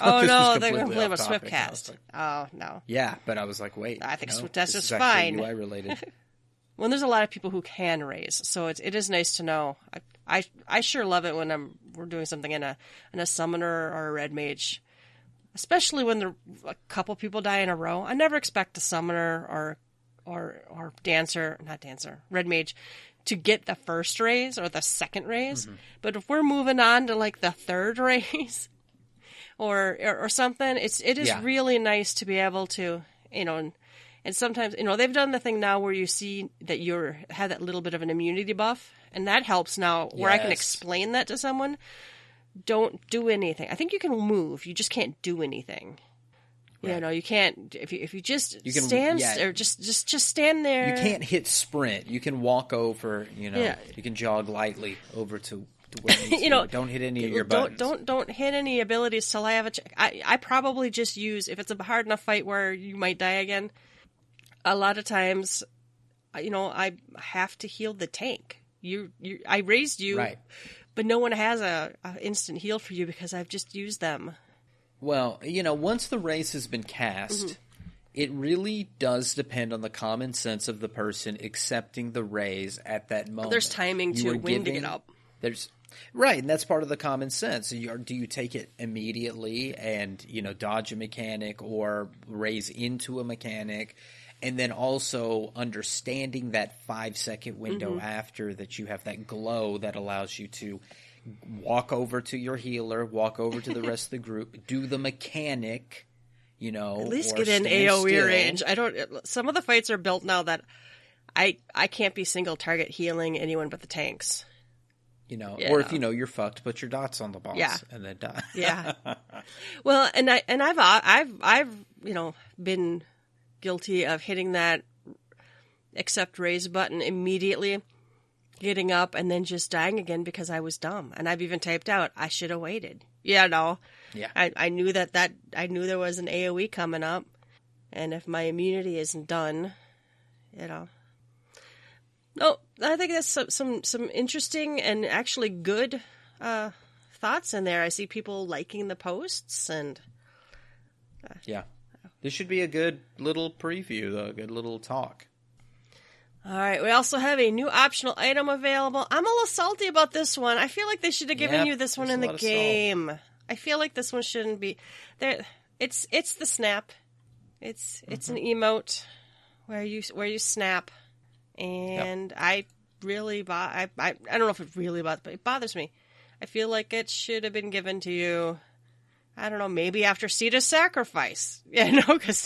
Oh no, they're going to complain about Swiftcast. Like, oh no. Yeah, but I was like, wait, I think Swiftcast is fine. UI related. Well, there's a lot of people who can raise, so it is nice to know. I sure love it when we're doing something in a summoner or a red mage, especially when a couple people die in a row. I never expect a summoner or red mage to get the first raise or the second raise. Mm-hmm. But if we're moving on to like the third raise or something, it is really nice to be able to, you know, and sometimes, you know, they've done the thing now where you see that you have that little bit of an immunity buff, and that helps now where I can explain that to someone. Don't do anything. I think you can move, you just can't do anything. Right. You know, you can't if you just stand or just stand there. You can't hit sprint. You can walk over. You know, you can jog lightly over to where you need to. Don't hit any of your buttons. Don't hit any abilities till I have a. I probably just use, if it's a hard enough fight where you might die again. A lot of times, you know, I have to heal the tank. I raised you, right? But no one has a instant heal for you because I've just used them. Well, you know, once the raise has been cast, it really does depend on the common sense of the person accepting the raise at that moment. There's timing to when to get up. Right, and that's part of the common sense. Do you take it immediately and, you know, dodge a mechanic or raise into a mechanic, and then also understanding that 5-second window after that you have that glow that allows you to walk over to your healer, walk over to the rest of the group, do the mechanic, you know, at least get in AoE range. Some of the fights are built now that I can't be single target healing anyone but the tanks. You know, or if you know you're fucked, put your dots on the boss and then die. Yeah. Well, and I've you know, been guilty of hitting that accept raise button immediately, getting up, and then just dying again because I was dumb. And I've even typed out, I should have waited. Yeah, no. Yeah. I knew I knew there was an AoE coming up, and if my immunity isn't done, you know. No, I think that's some interesting and actually good thoughts in there. I see people liking the posts, and yeah. This should be a good little preview, though, a good little talk. All right, we also have a new optional item available. I'm a little salty about this one. I feel like they should have given you this one in the game. I feel like this one shouldn't be there. It's the snap. It's an emote where you snap, and I really I don't know if it really bothers, but it bothers me. I feel like it should have been given to you. I don't know, maybe after Seed of Sacrifice. Yeah, no, because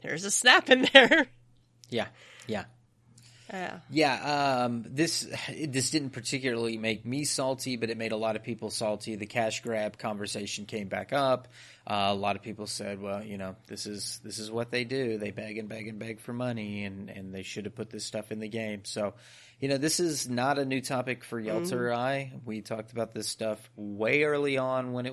there's a snap in there. Yeah. This didn't particularly make me salty, but it made a lot of people salty. The cash grab conversation came back up. A lot of people said, well, you know, this is what they do. They beg and beg and beg for money, and they should have put this stuff in the game. So, you know, this is not a new topic for Yelta or I. We talked about this stuff way early on when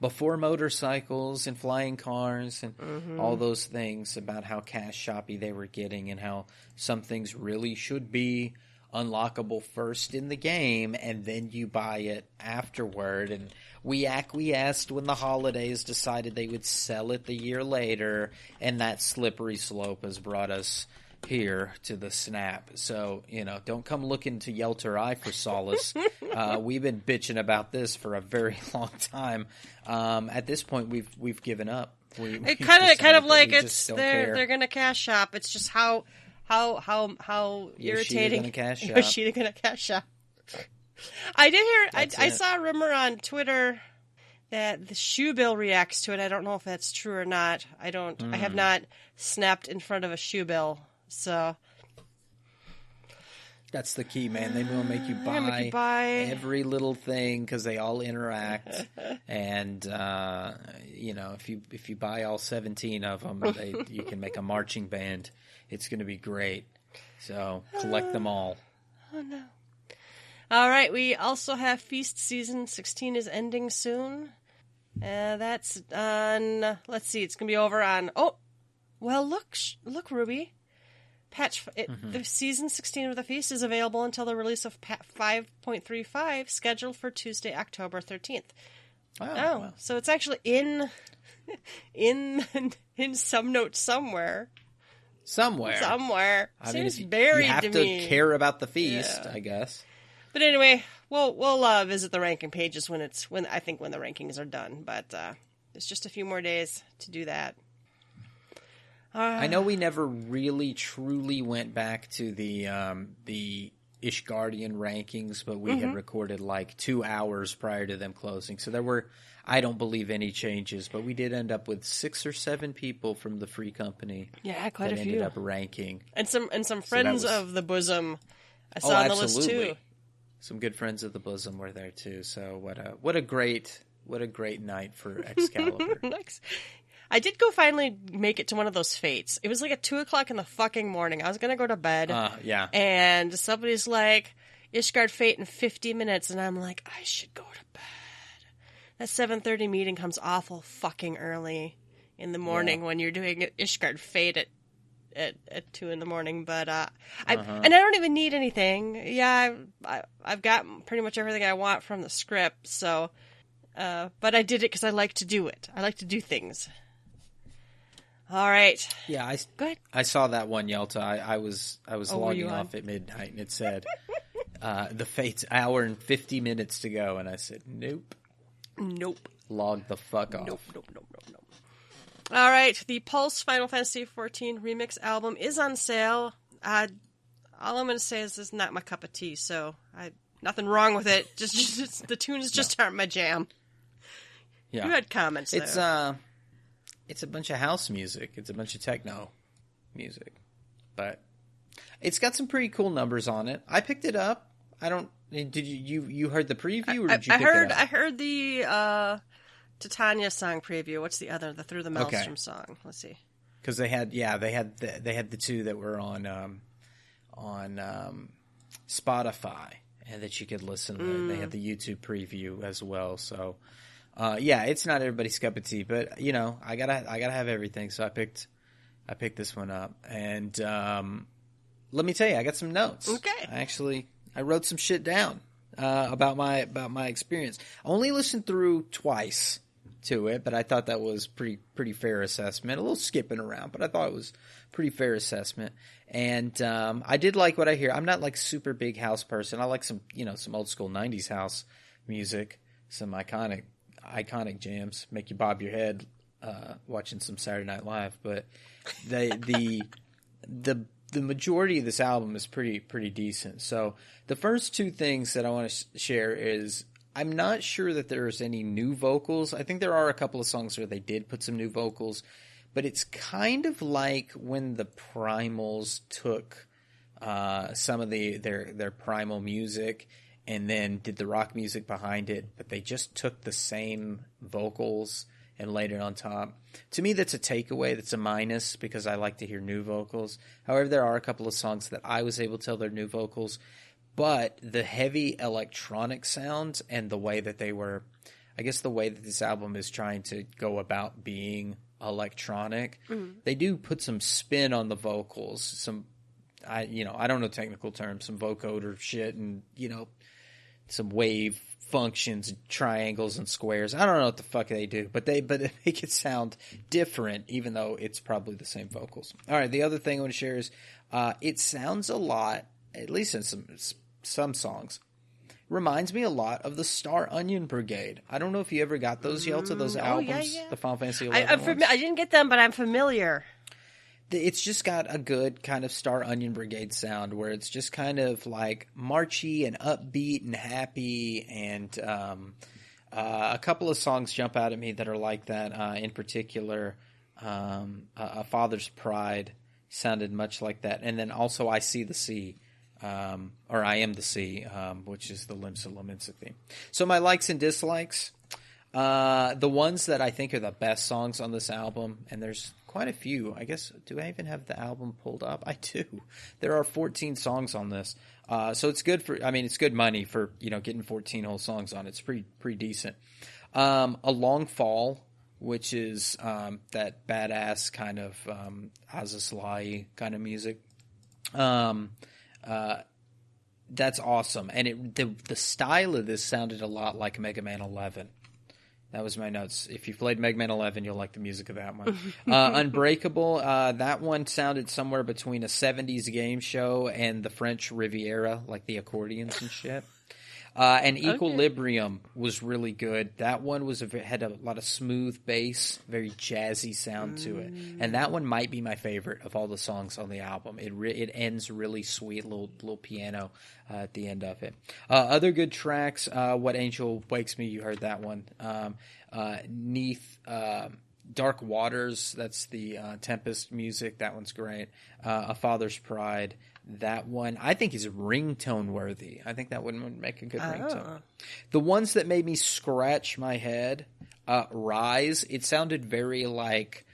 before motorcycles and flying cars and all those things, about how cash shoppy they were getting and how some things really should be unlockable first in the game and then you buy it afterward. And we acquiesced when the holidays decided they would sell it the year later, and that slippery slope has brought us here to the snap. So, don't come looking to Yelta or I for solace. We've been bitching about this for a very long time. At this point, we've given up. It kind of like it's they're going to cash shop. It's just how irritating. Yoshida going to cash shop. I did hear. I saw a rumor on Twitter that the shoe bill reacts to it. I don't know if that's true or not. I have not snapped in front of a shoe bill. That's the key, man. They will make you buy every little thing because they all interact. And if you buy all 17 of them, you can make a marching band. It's going to be great. So collect them all. Oh no! All right, we also have Feast Season 16 is ending soon. That's on. Let's see, it's going to be over on. Oh, well, look, Ruby. The Season 16 of the Feast is available until the release of 5.35, scheduled for Tuesday, October 13th. Wow. So it's actually in some note somewhere. I mean, Seems buried you have to me. care about the feast, I guess. But anyway, we'll visit the ranking pages when the rankings are done. But it's just a few more days to do that. I know we never really truly went back to the Ishgardian rankings, but we had recorded like 2 hours prior to them closing. So there were, I don't believe, any changes, but we did end up with 6 or 7 people from the free company. Yeah, quite a few. Ended up ranking. And some friends of the bosom I saw on the list too. Some good friends of the bosom were there too. So what a great night for Excalibur. I did go finally make it to one of those fates. It was like at 2:00 in the fucking morning. I was going to go to bed. Yeah. And somebody's like, Ishgard fate in 50 minutes. And I'm like, I should go to bed. That 7:30 meeting comes awful fucking early in the morning when you're doing Ishgard fate at 2 in the morning. But, and I don't even need anything. Yeah, I've got pretty much everything I want from the script. So, but I did it because I like to do it. I like to do things. All right. Yeah, go ahead. I saw that one, Yelta. I was logging off at midnight, and it said the fate's hour and 50 minutes to go, and I said nope. Log the fuck off. Nope. All right, the Pulse Final Fantasy XIV remix album is on sale. All I'm going to say is this is not my cup of tea, so nothing wrong with it. Just the tunes just aren't my jam. Yeah, you had comments. It's a bunch of house music. It's a bunch of techno music. But it's got some pretty cool numbers on it. I picked it up. Did you heard the preview or did you pick it up? I heard the Titania song preview. What's the other? The Through the Maelstrom song. Let's see. Cuz they had the two that were on Spotify and that you could listen to. They had the YouTube preview as well. So it's not everybody's cup of tea, but I gotta have everything. So I picked this one up, and let me tell you, I got some notes. Okay, I wrote some shit down about my experience. I only listened through twice to it, but I thought that was pretty fair assessment. A little skipping around, but I thought it was pretty fair assessment. And I did like what I hear. I'm not like super big house person. I like some old school '90s house music, some iconic jams, make you bob your head watching some Saturday Night Live. But the majority of this album is pretty decent. So the first two things that I want to share is I'm not sure that there's any new vocals. I think there are a couple of songs where they did put some new vocals, but it's kind of like when the Primals took some of their primal music and then did the rock music behind it, but they just took the same vocals and laid it on top. To me, that's a takeaway. That's a minus because I like to hear new vocals. However, there are a couple of songs that I was able to tell they're new vocals, but the heavy electronic sounds and the way that they were I guess the way that this album is trying to go about being electronic, they do put some spin on the vocals, I don't know technical terms, some vocoder shit, and some wave functions, triangles and squares. I don't know what the fuck they do, but they make it sound different, even though it's probably the same vocals. All right, the other thing I want to share is it sounds a lot, at least in some songs, reminds me a lot of the Star Onion Brigade. I don't know if you ever got those, Yelta, those albums, the Final Fantasy XI ones. I didn't get them, but I'm familiar. It's just got a good kind of Star Onion Brigade sound where it's just kind of like marchy and upbeat and happy, and a couple of songs jump out at me that are like that. In particular, A Father's Pride sounded much like that, and then also I See the Sea, or I Am the Sea, which is the Limsa Lominsa theme. So my likes and dislikes, the ones that I think are the best songs on this album, and there's quite a few. I guess, do I even have the album pulled up? I do. There are 14 songs on this. So it's good it's good money for, getting 14 whole songs on it. It's pretty decent. A Long Fall, which is that badass kind of Azaslai kind of music. That's awesome. And the style of this sounded a lot like Mega Man 11. That was my notes. If you've played Mega Man 11, you'll like the music of that one. Unbreakable, that one sounded somewhere between a 70s game show and the French Riviera, like the accordions and shit. And Equilibrium was really good. That one had a lot of smooth bass, very jazzy sound to it. And that one might be my favorite of all the songs on the album. It ends really sweet, little piano at the end of it. Other good tracks, What Angel Wakes Me, you heard that one. Neath Dark Waters, that's the Tempest music. That one's great. A Father's Pride. That one, I think, is ringtone worthy. I think that would make a good ringtone. The ones that made me scratch my head, Rise, it sounded very like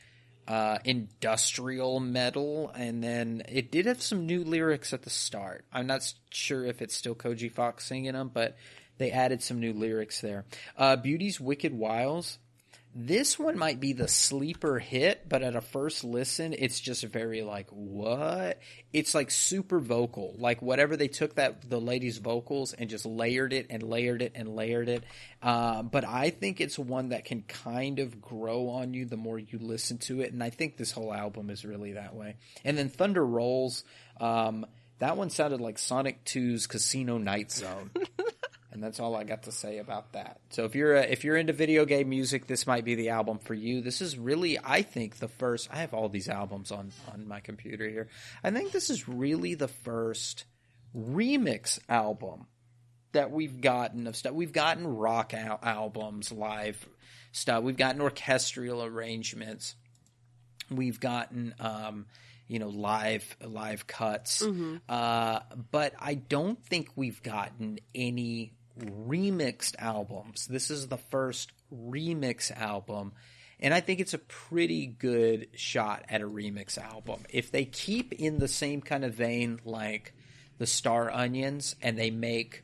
industrial metal, and then it did have some new lyrics at the start. I'm not sure if it's still Koji Fox singing them, but they added some new lyrics there. Beauty's Wicked Wiles. This one might be the sleeper hit, but at a first listen, it's just very like, what? It's like super vocal. Like whatever they took the lady's vocals and just layered it and layered it and layered it. But I think it's one that can kind of grow on you the more you listen to it. And I think this whole album is really that way. And then Thunder Rolls, that one sounded like Sonic 2's Casino Night Zone. And that's all I got to say about that. So if you're into video game music, this might be the album for you. This is really, I think, the first. I have all these albums on my computer here. I think this is really the first remix album that we've gotten of stuff. We've gotten rock albums, live stuff. We've gotten orchestral arrangements. We've gotten live cuts. But I don't think we've gotten any remixed albums. This is the first remix album, and I think it's a pretty good shot at a remix album. If they keep in the same kind of vein like the Star Onions, and they make,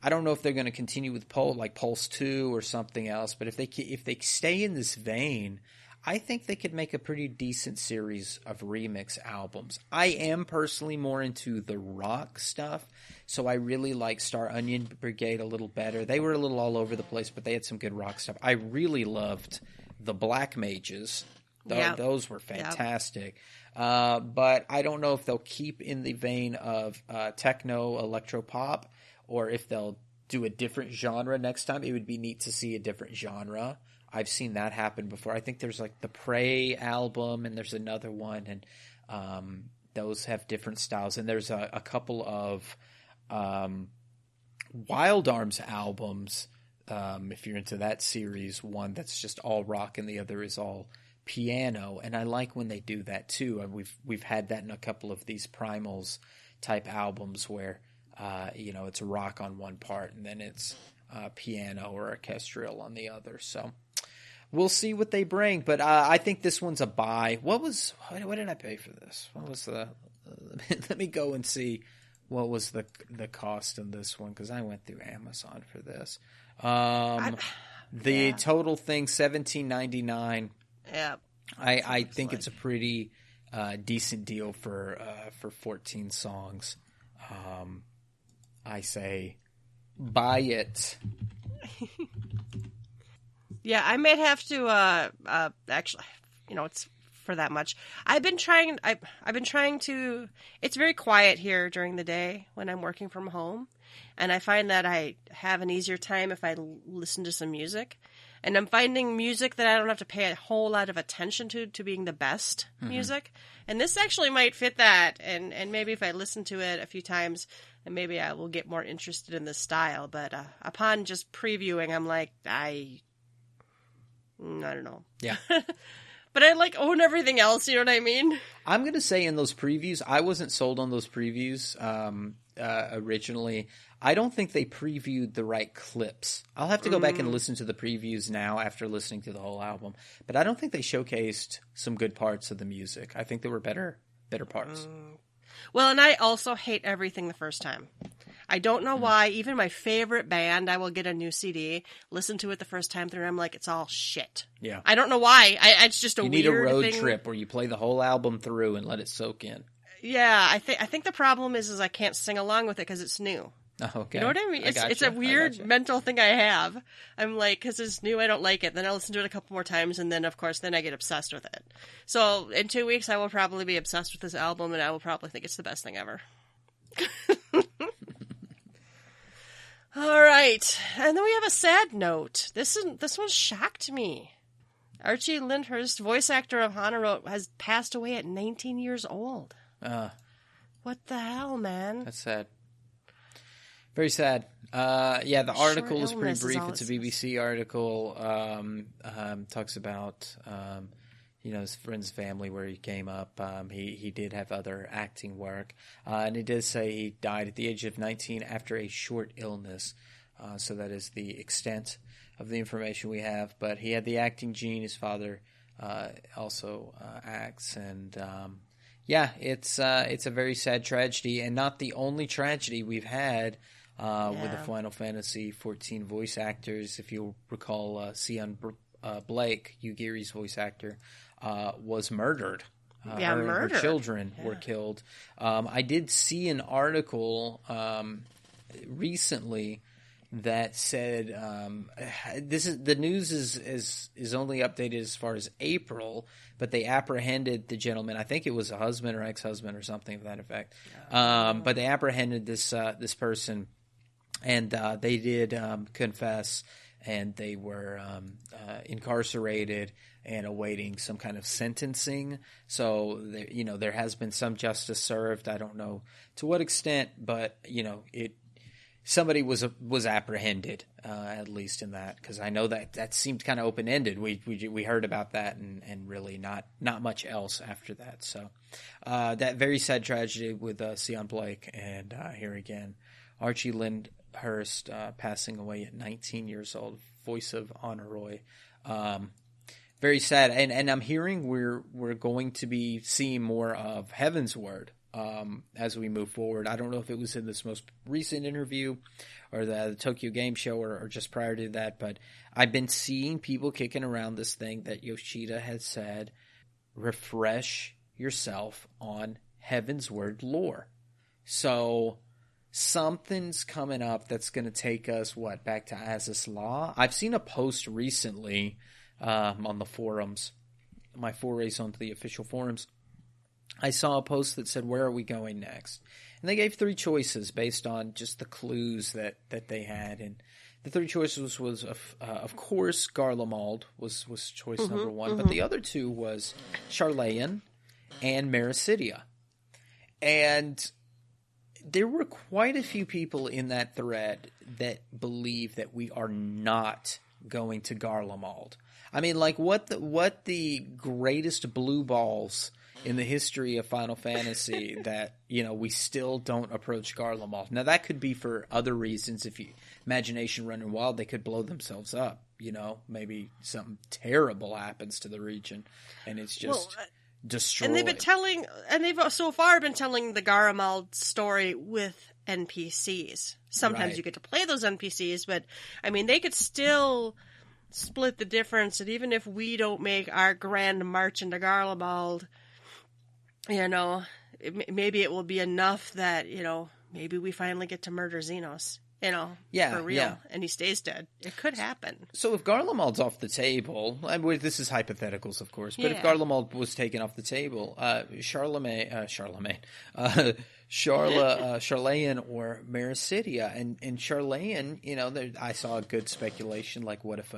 I don't know if they're going to continue with Pulse 2 or something else, but if they stay in this vein, I think they could make a pretty decent series of remix albums. I am personally more into the rock stuff, so I really like Star Onion Brigade a little better. They were a little all over the place, but they had some good rock stuff. I really loved the Black Mages. Those were fantastic. But I don't know if they'll keep in the vein of techno, electropop, or if they'll do a different genre next time. It would be neat to see a different genre. I've seen that happen before. I think there's like the Prey album, and there's another one, and those have different styles. And there's a couple of Wild Arms albums, if you're into that series, one that's just all rock and the other is all piano. And I like when they do that too. And we've had that in a couple of these Primals type albums where it's rock on one part and then it's piano or orchestral on the other. So we'll see what they bring, but I think this one's a buy. What did I pay for this? What was let me go and see what was the cost in this one, because I went through Amazon for this. The total thing, $17.99. Yeah. I think it's a pretty decent deal for 14 songs. I say buy it. Yeah, I might have to actually, it's for that much. I've been trying to, it's very quiet here during the day when I'm working from home, and I find that I have an easier time if I listen to some music. And I'm finding music that I don't have to pay a whole lot of attention to being the best music. And this actually might fit that. And maybe if I listen to it a few times, and maybe I will get more interested in this style. But upon just previewing, I'm like, I don't know. Yeah. But I own everything else, you know what I mean? I'm going to say in those previews, I wasn't sold on those previews originally. I don't think they previewed the right clips. I'll have to go back and listen to the previews now after listening to the whole album. But I don't think they showcased some good parts of the music. I think there were better parts. Well, and I also hate everything the first time. I don't know why. Even my favorite band, I will get a new CD, listen to it the first time through, and I'm like, it's all shit. Yeah. I don't know why. It's just a weird thing. You need a road trip where you play the whole album through and let it soak in. Yeah, I think the problem is I can't sing along with it because it's new. Oh, okay. You know what I mean? It's a weird mental thing I have. I'm like, because it's new, I don't like it. Then I listen to it a couple more times, and then, of course, I get obsessed with it. So in 2 weeks, I will probably be obsessed with this album, and I will probably think it's the best thing ever. All right. And then we have a sad note. This one shocked me. Archie Lyndhurst, voice actor of Hanaro, has passed away at 19 years old. What the hell, man? That's sad. Very sad. The article is pretty brief. It's a BBC article. Talks about his friend's family where he came up. He did have other acting work, and it does say he died at the age of 19 after a short illness. So that is the extent of the information we have. But he had the acting gene. His father also acts, and it's a very sad tragedy, and not the only tragedy we've had. With the Final Fantasy XIV voice actors. If you'll recall, Sion Blake, Yugiri's voice actor, was murdered. Her children were killed. I did see an article recently that said the news is only updated as far as April, but they apprehended the gentleman. I think it was a husband or ex-husband or something of that effect. But they apprehended this person. And they did confess, and they were incarcerated and awaiting some kind of sentencing. So, there has been some justice served. I don't know to what extent, but somebody was apprehended, at least in that, because I know that seemed kind of open ended. We heard about that and really not much else after that. So, that very sad tragedy with Sion Blake, and here again, Archie Lyndhurst passing away at 19 years old, voice of Honoroi. Very sad, and I'm hearing we're going to be seeing more of Heaven's Word as we move forward. I don't know if it was in this most recent interview or the Tokyo Game Show or just prior to that, but I've been seeing people kicking around this thing that Yoshida had said, refresh yourself on Heaven's Word lore. So something's coming up that's going to take us, back to Azus Law? I've seen a post recently on the forums, my forays onto the official forums. I saw a post that said, where are we going next? And they gave 3 choices based on just the clues that they had. And the 3 choices was, of course, Garlemald was choice number 1. But the other 2 was Charlayan and Mericidia. And there were quite a few people in that thread that believe that we are not going to Garlemald. I mean, what the greatest blue balls in the history of Final Fantasy that, we still don't approach Garlemald. Now, that could be for other reasons. If you imagination running wild, they could blow themselves up. Maybe something terrible happens to the region, and it's just destroyed. And they've so far been telling the Garamald story with NPCs. Sometimes Right. you get to play those NPCs, but I mean, they could still split the difference. And even if we don't make our grand march into Garamald, maybe it will be enough that, maybe we finally get to murder Xenos. For real, and he stays dead. It could happen. So if Garlemald's off the table, this is hypotheticals, of course, but if Garlemald was taken off the table, Charlemagne, Charlayan or Mericidia, and Charlayan, I saw a good speculation, like what if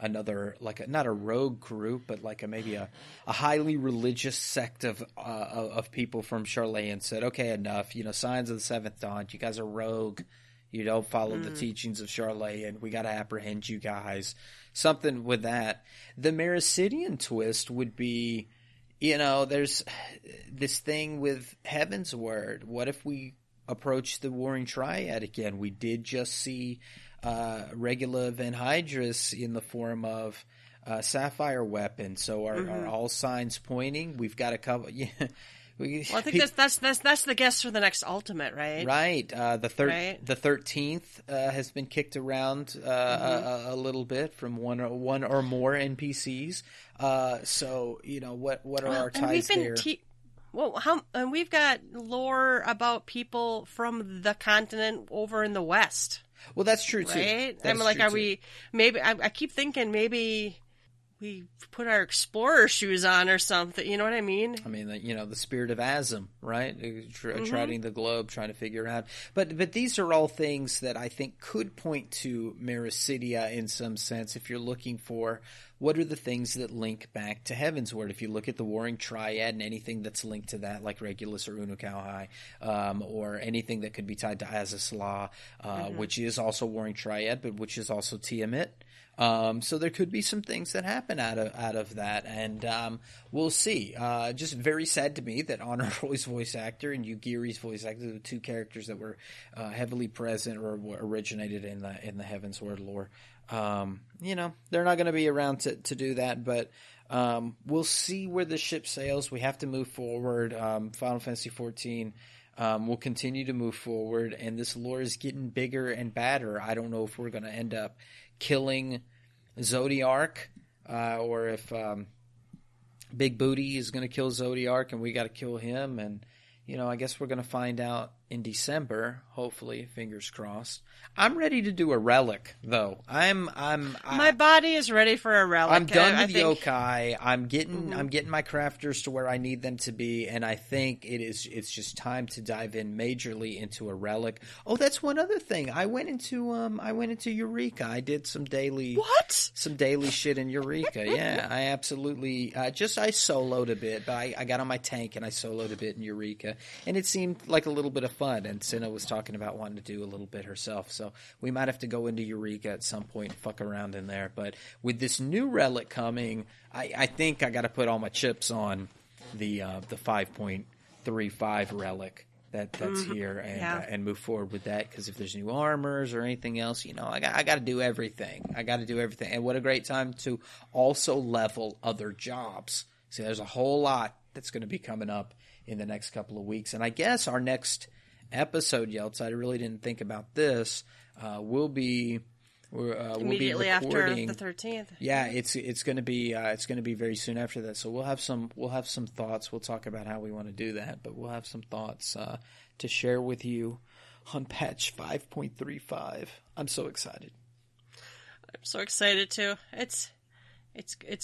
another, like not a rogue group, but like maybe a highly religious sect of people from Charlayan said, okay, enough, Signs of the Seventh Dawn, you guys are rogue. You don't follow the teachings of Charlayan. We got to apprehend you guys. Something with that. The Mericidian twist would be, there's this thing with Heaven's Word. What if we approach the Warring Triad again? We did just see Regula Van Hydrus in the form of Sapphire Weapon. So are all signs pointing? We've got a couple... Yeah. Well, I think that's the guess for the next Ultimate, right? Right. The 13th has been kicked around a little bit from one or more NPCs. So what are our ties there? And we've got lore about people from the continent over in the West. Well, that's true too. Right? I keep thinking maybe we put our explorer shoes on or something. You know what I mean? I mean, the spirit of Azim, right? Treading the globe, trying to figure out. But these are all things that I think could point to Mericidia in some sense. If you're looking for what are the things that link back to Heaven's Word, if you look at the Warring Triad and anything that's linked to that, like Regulus or Unukauhai, or anything that could be tied to Azus Law, which is also Warring Triad, but which is also Tiamat. So there could be some things that happen out of that, and we'll see. Just very sad to me that Honor Roy's voice actor and Yugiri's voice actor, the two characters that were heavily present or originated in the Heaven's Word lore, they're not going to be around to do that. But we'll see where the ship sails. We have to move forward. Final Fantasy XIV. We'll continue to move forward, and this lore is getting bigger and badder. I don't know if we're going to end up killing Zodiark, or if Big Booty is going to kill Zodiark and we got to kill him. And I guess we're going to find out in December, hopefully, fingers crossed. I'm ready to do a relic, though. My body is ready for a relic. I'm done with yokai. I'm getting my crafters to where I need them to be, and I think it's just time to dive in majorly into a relic. Oh, that's one other thing. I went into Eureka. I did some daily shit in Eureka. Yeah, I absolutely I soloed a bit, but I got on my tank and I soloed a bit in Eureka, and it seemed like a little bit of fun. And Cinna was talking about wanting to do a little bit herself, so we might have to go into Eureka at some point and fuck around in there. But with this new relic coming, I think I got to put all my chips on the 5.35 relic that's here and move forward with that, because if there's new armors or anything else, I got to do everything. And what a great time to also level other jobs. See, there's a whole lot that's going to be coming up in the next couple of weeks, and I guess our next episode, Yelts, I really didn't think about this. We'll be immediately after the 13th. Yeah, it's going to be very soon after that. So we'll have some thoughts. We'll talk about how we want to do that, but we'll have some thoughts to share with you on patch 5.35. I'm so excited. I'm so excited too. It's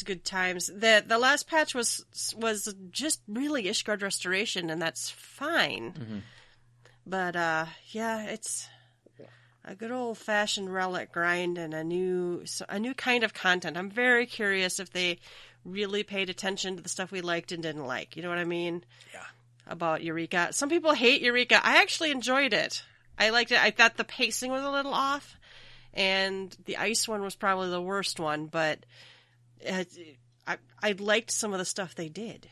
good times. The last patch was just really Ishgard restoration, and that's fine. Mm-hmm. But it's a good old fashioned relic grind and a new kind of content. I'm very curious if they really paid attention to the stuff we liked and didn't like. You know what I mean? Yeah. About Eureka. Some people hate Eureka. I actually enjoyed it. I liked it. I thought the pacing was a little off, and the ice one was probably the worst one, but I liked some of the stuff they did.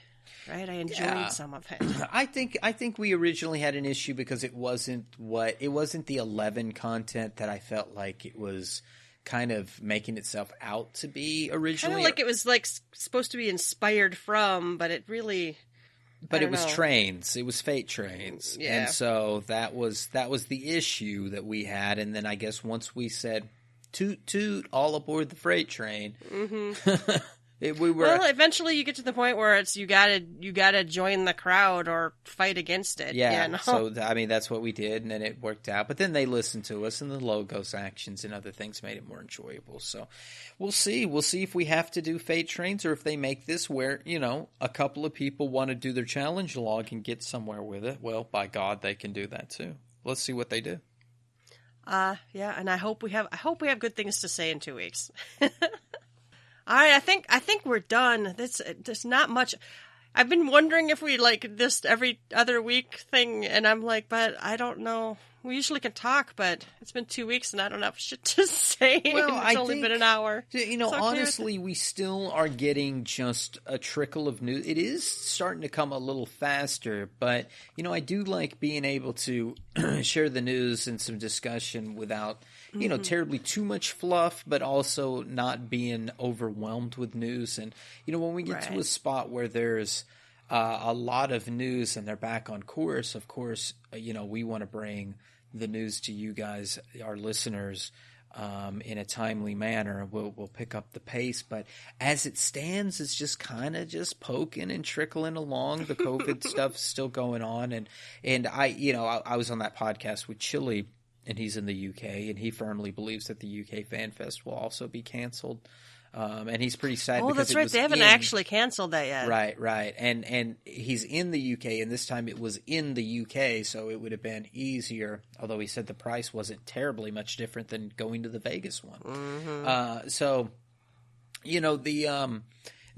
Right, I enjoyed some of it. I think we originally had an issue because it wasn't the 11 content that I felt like it was kind of making itself out to be originally. Kind of like it was like supposed to be inspired from, but it really. But it was trains. It was fate trains. Yeah. And so that was the issue that we had. And then I guess once we said, toot, toot, all aboard the freight train. Mm-hmm. Well, eventually you get to the point where it's you gotta join the crowd or fight against it. Yeah, you know? So I mean that's what we did, and then it worked out. But then they listened to us, and the logos actions and other things made it more enjoyable. So we'll see. We'll see if we have to do fate trains or if they make this where a couple of people want to do their challenge log and get somewhere with it. Well, by God, they can do that too. Let's see what they do. Yeah, and I hope we have good things to say in 2 weeks. All right, I think we're done. There's not much. I've been wondering if we like this every other week thing, and I'm like, but I don't know. We usually can talk, but it's been 2 weeks and I don't have shit to say. Well, it's only been an hour. Honestly, we still are getting just a trickle of news. It is starting to come a little faster, but, I do like being able to share the news and some discussion without, terribly too much fluff, but also not being overwhelmed with news. And, when we get to a spot where there's a lot of news and they're back on course, of course, we want to bring the news to you guys, our listeners, in a timely manner. We'll pick up the pace, but as it stands, it's just kind of just poking and trickling along. The COVID stuff's still going on, and I was on that podcast with Chili, and he's in the UK, and he firmly believes that the UK Fan Fest will also be canceled. And he's pretty sad. Oh, because that's right. They haven't actually canceled that yet. Right. And he's in the UK, and this time it was in the UK, so it would have been easier. Although he said the price wasn't terribly much different than going to the Vegas one. Mm-hmm.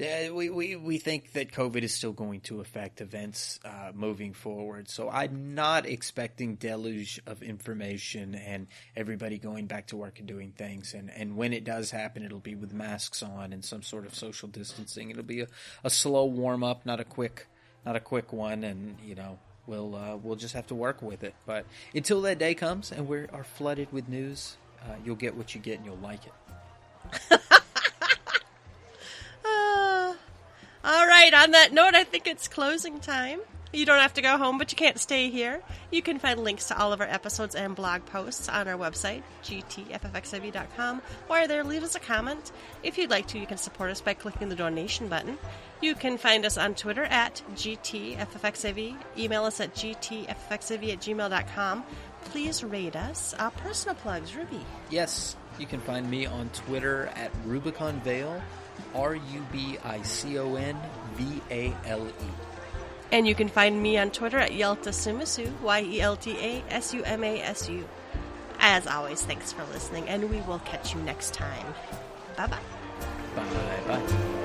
We think that COVID is still going to affect events moving forward. So I'm not expecting deluge of information and everybody going back to work and doing things. And when it does happen, it'll be with masks on and some sort of social distancing. It'll be a slow warm up, not a quick one. And we'll just have to work with it. But until that day comes and we are flooded with news, you'll get what you get and you'll like it. All right, on that note, I think it's closing time. You don't have to go home, but you can't stay here. You can find links to all of our episodes and blog posts on our website, GTFFXIV.com. While you're there, leave us a comment. If you'd like to, you can support us by clicking the donation button. You can find us on Twitter at GTFFXIV. Email us at GTFFXIV@gmail.com. Please rate us. Personal plugs, Ruby. Yes, you can find me on Twitter at Rubicon Vale. RUBICONVALE. And you can find me on Twitter at Yelta Sumasu, YELTASUMASU. As always, thanks for listening, and we will catch you next time. Bye-bye. Bye-bye.